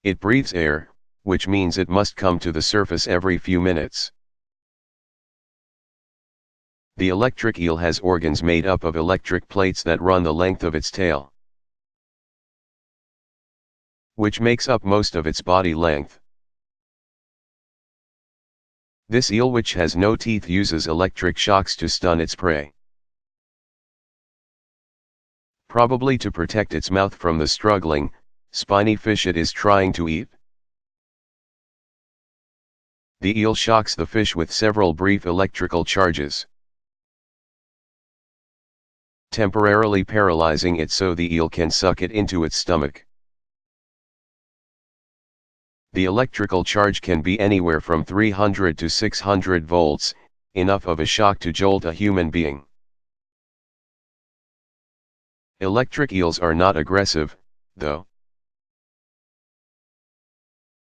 It breathes air, which means it must come to the surface every few minutes. The electric eel has organs made up of electric plates that run the length of its tail, which makes up most of its body length. This eel, which has no teeth, uses electric shocks to stun its prey, probably to protect its mouth from the struggling, spiny fish it is trying to eat. The eel shocks the fish with several brief electrical charges, temporarily paralyzing it so the eel can suck it into its stomach. The electrical charge can be anywhere from 300 to 600 volts, enough of a shock to jolt a human being. Electric eels are not aggressive, though,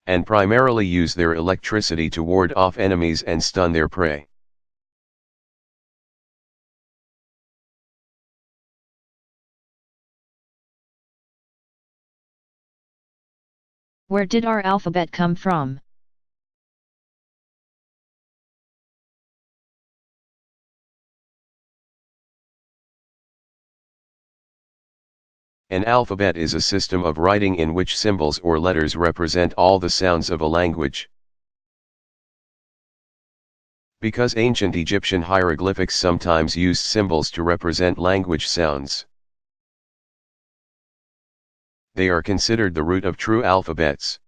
and primarily use their electricity to ward off enemies and stun their prey. Where did our alphabet come from? An alphabet is a system of writing in which symbols or letters represent all the sounds of a language. Because ancient Egyptian hieroglyphics sometimes used symbols to represent language sounds, they are considered the root of true alphabets.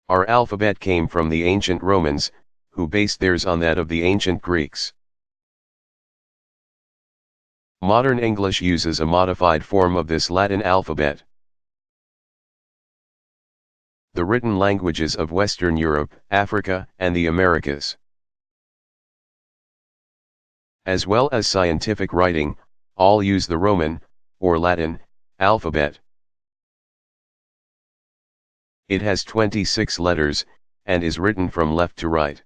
Our alphabet came from the ancient Romans, who based theirs on that of the ancient Greeks. Modern English uses a modified form of this Latin alphabet. The written languages of Western Europe, Africa, and the Americas, as well as scientific writing, all use the Roman, or Latin, alphabet. It has 26 letters, and is written from left to right.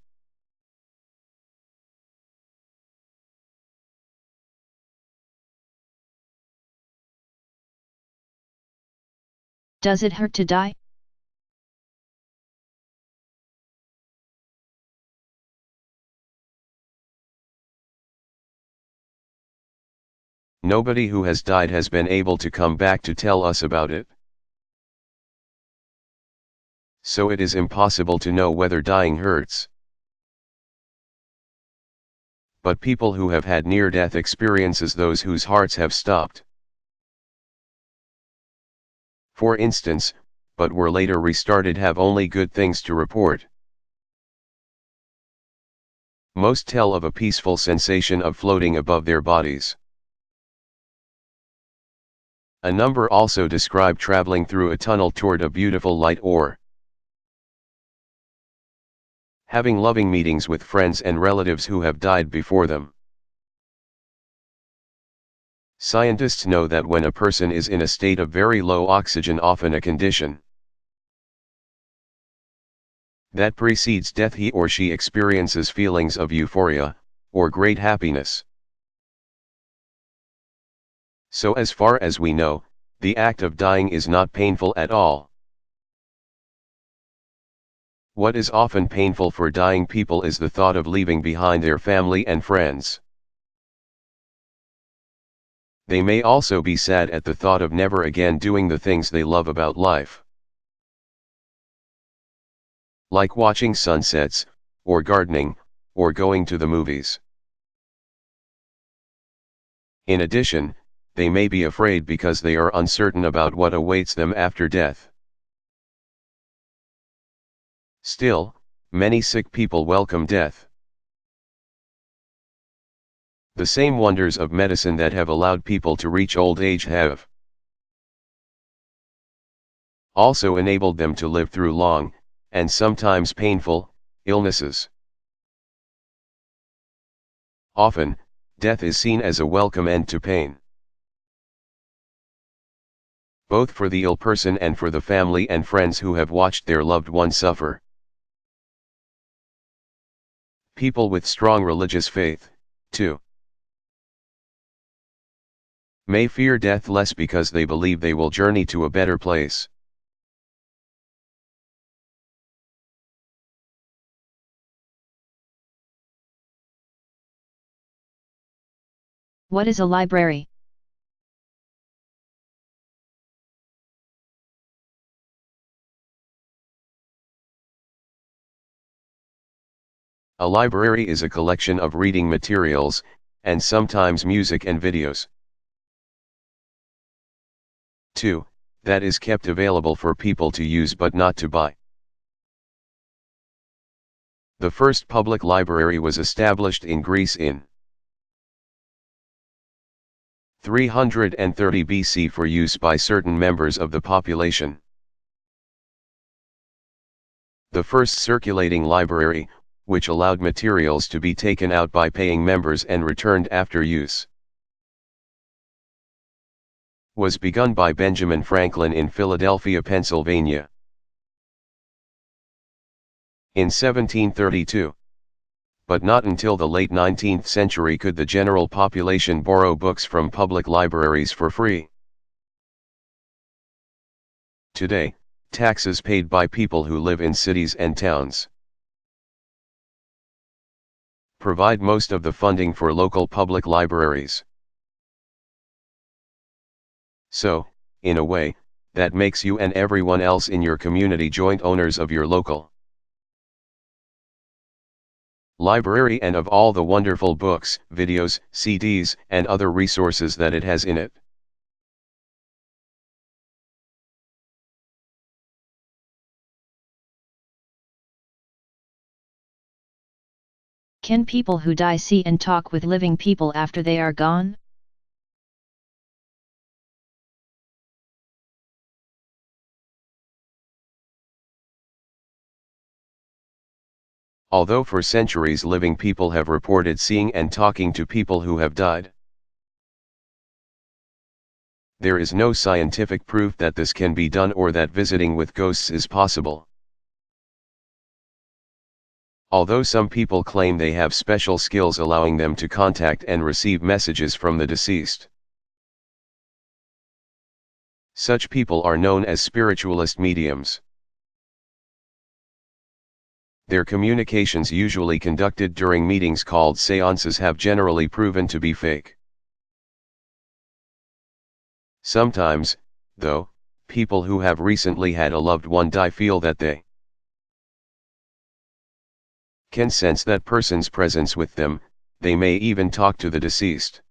Does it hurt to die? Nobody who has died has been able to come back to tell us about it. So it is impossible to know whether dying hurts. But people who have had near-death experiences, those whose hearts have stopped, for instance, but were later restarted, have only good things to report. Most tell of a peaceful sensation of floating above their bodies. A number also describe traveling through a tunnel toward a beautiful light or having loving meetings with friends and relatives who have died before them. Scientists know that when a person is in a state of very low oxygen, often a condition that precedes death, he or she experiences feelings of euphoria, or great happiness. So as far as we know, the act of dying is not painful at all. What is often painful for dying people is the thought of leaving behind their family and friends. They may also be sad at the thought of never again doing the things they love about life, like watching sunsets, or gardening, or going to the movies. In addition, they may be afraid because they are uncertain about what awaits them after death. Still, many sick people welcome death. The same wonders of medicine that have allowed people to reach old age have also enabled them to live through long, and sometimes painful, illnesses. Often, death is seen as a welcome end to pain, both for the ill person and for the family and friends who have watched their loved one suffer. People with strong religious faith, too, may fear death less because they believe they will journey to a better place. What is a library? A library is a collection of reading materials, and sometimes music and videos. 2. That is kept available for people to use but not to buy. The first public library was established in Greece in 330 BC for use by certain members of the population. The first circulating library, which allowed materials to be taken out by paying members and returned after use, was begun by Benjamin Franklin in Philadelphia, Pennsylvania, in 1732. But not until the late 19th century could the general population borrow books from public libraries for free. Today, taxes paid by people who live in cities and towns provide most of the funding for local public libraries. So, in a way, that makes you and everyone else in your community joint owners of your local library and of all the wonderful books, videos, CDs, and other resources that it has in it. Can people who die see and talk with living people after they are gone? Although for centuries living people have reported seeing and talking to people who have died, there is no scientific proof that this can be done or that visiting with ghosts is possible. Although some people claim they have special skills allowing them to contact and receive messages from the deceased, such people are known as spiritualist mediums. Their communications, usually conducted during meetings called seances, have generally proven to be fake. Sometimes, though, people who have recently had a loved one die feel that they can sense that person's presence with them. They may even talk to the deceased.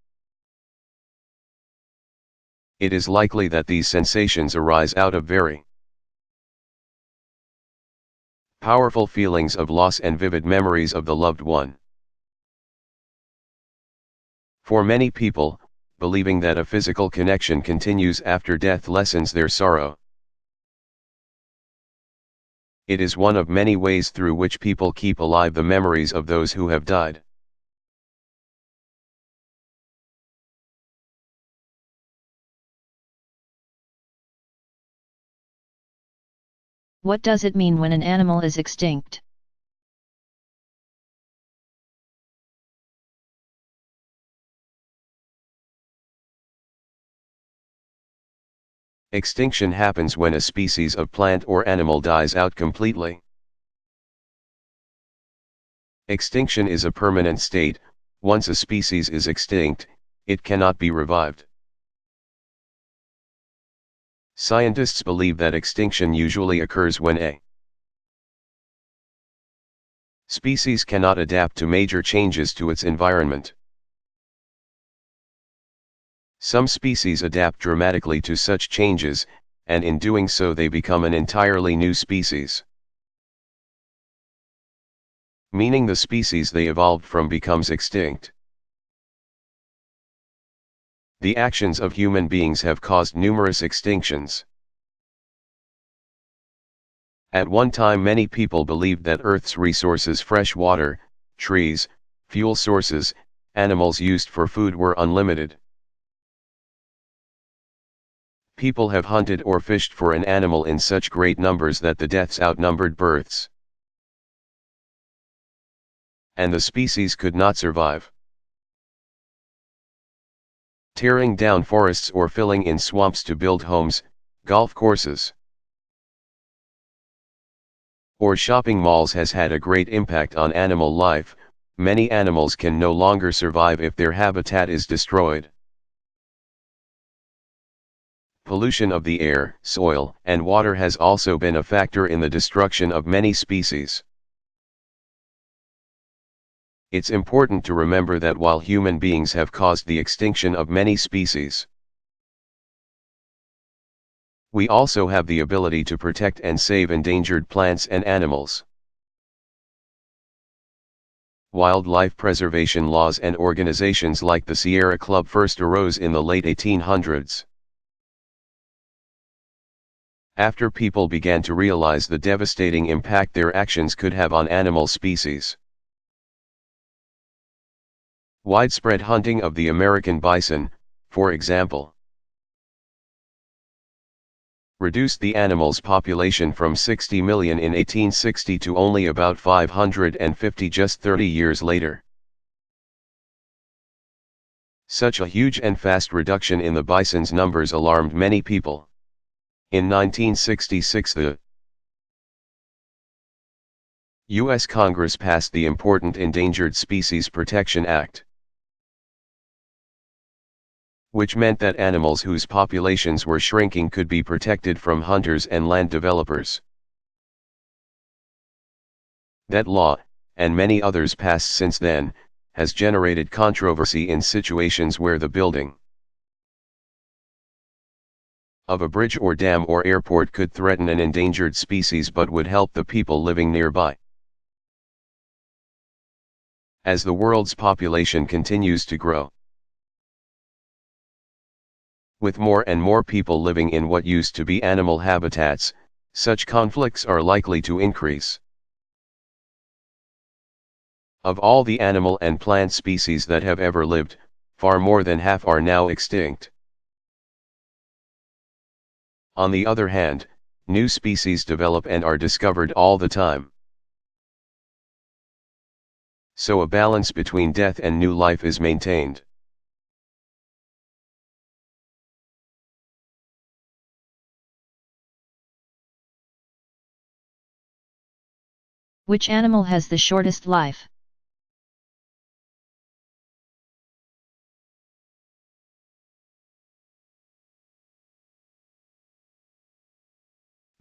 It is likely that these sensations arise out of very powerful feelings of loss and vivid memories of the loved one. For many people, believing that a physical connection continues after death lessens their sorrow. It is one of many ways through which people keep alive the memories of those who have died. What does it mean when an animal is extinct? Extinction happens when a species of plant or animal dies out completely. Extinction is a permanent state. Once a species is extinct, it cannot be revived. Scientists believe that extinction usually occurs when a species cannot adapt to major changes to its environment. Some species adapt dramatically to such changes, and in doing so they become an entirely new species. Meaning the species they evolved from becomes extinct. The actions of human beings have caused numerous extinctions. At one time many people believed that Earth's resources, fresh water, trees, fuel sources, animals used for food were unlimited. People have hunted or fished for an animal in such great numbers that the deaths outnumbered births. And the species could not survive. Tearing down forests or filling in swamps to build homes, golf courses, or shopping malls has had a great impact on animal life. Many animals can no longer survive if their habitat is destroyed. Pollution of the air, soil, and water has also been a factor in the destruction of many species. It's important to remember that while human beings have caused the extinction of many species, we also have the ability to protect and save endangered plants and animals. Wildlife preservation laws and organizations like the Sierra Club first arose in the late 1800s. After people began to realize the devastating impact their actions could have on animal species. Widespread hunting of the American bison, for example, reduced the animal's population from 60 million in 1860 to only about 550 just 30 years later. Such a huge and fast reduction in the bison's numbers alarmed many people. In 1966 the U.S. Congress passed the important Endangered Species Protection Act, which meant that animals whose populations were shrinking could be protected from hunters and land developers. That law, and many others passed since then, has generated controversy in situations where the building of a bridge or dam or airport could threaten an endangered species but would help the people living nearby. As the world's population continues to grow, with more and more people living in what used to be animal habitats, such conflicts are likely to increase. Of all the animal and plant species that have ever lived, far more than half are now extinct. On the other hand, new species develop and are discovered all the time. So a balance between death and new life is maintained. Which animal has the shortest life?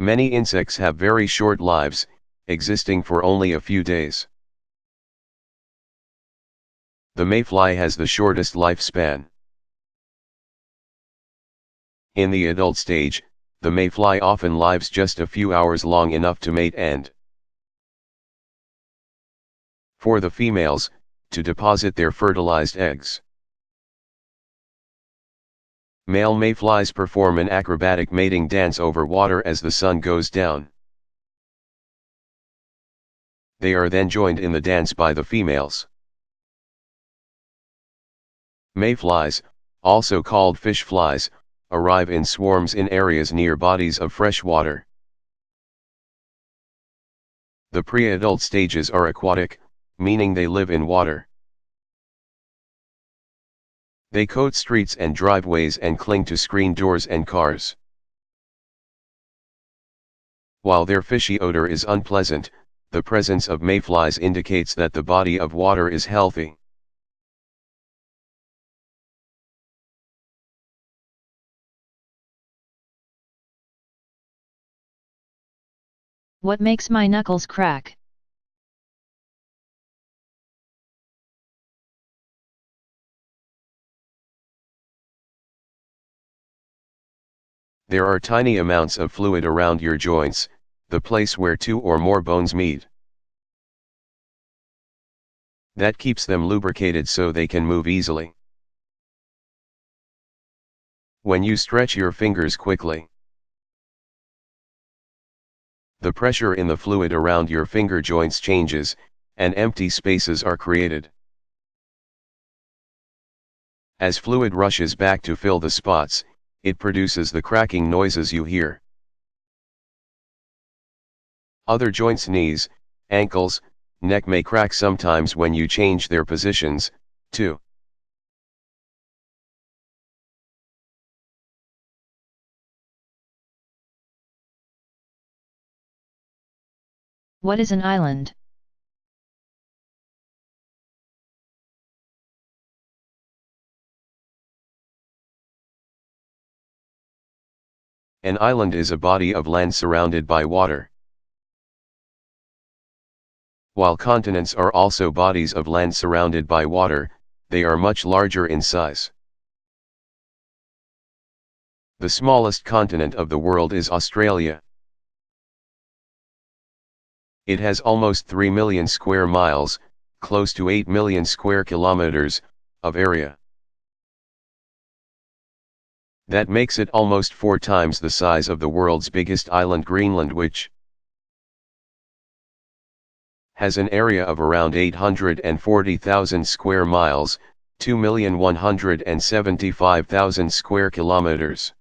Many insects have very short lives, existing for only a few days. The mayfly has the shortest lifespan. In the adult stage, the mayfly often lives just a few hours, long enough to mate and, for the females, to deposit their fertilized eggs. Male mayflies perform an acrobatic mating dance over water as the sun goes down. They are then joined in the dance by the females. Mayflies, also called fish flies, arrive in swarms in areas near bodies of fresh water. The pre-adult stages are aquatic, meaning they live in water. They coat streets and driveways and cling to screen doors and cars. While their fishy odor is unpleasant, the presence of mayflies indicates that the body of water is healthy. What makes my knuckles crack? There are tiny amounts of fluid around your joints, the place where two or more bones meet. That keeps them lubricated so they can move easily. When you stretch your fingers quickly, the pressure in the fluid around your finger joints changes, and empty spaces are created. As fluid rushes back to fill the spots, it produces the cracking noises you hear. Other joints, knees, ankles, neck may crack sometimes when you change their positions, too. What is an island? An island is a body of land surrounded by water. While continents are also bodies of land surrounded by water, they are much larger in size. The smallest continent of the world is Australia. It has almost 3 million square miles, close to 8 million square kilometers, of area. That makes it almost 4 times the size of the world's biggest island, Greenland, which has an area of around 840,000 square miles, 2,175,000 square kilometers.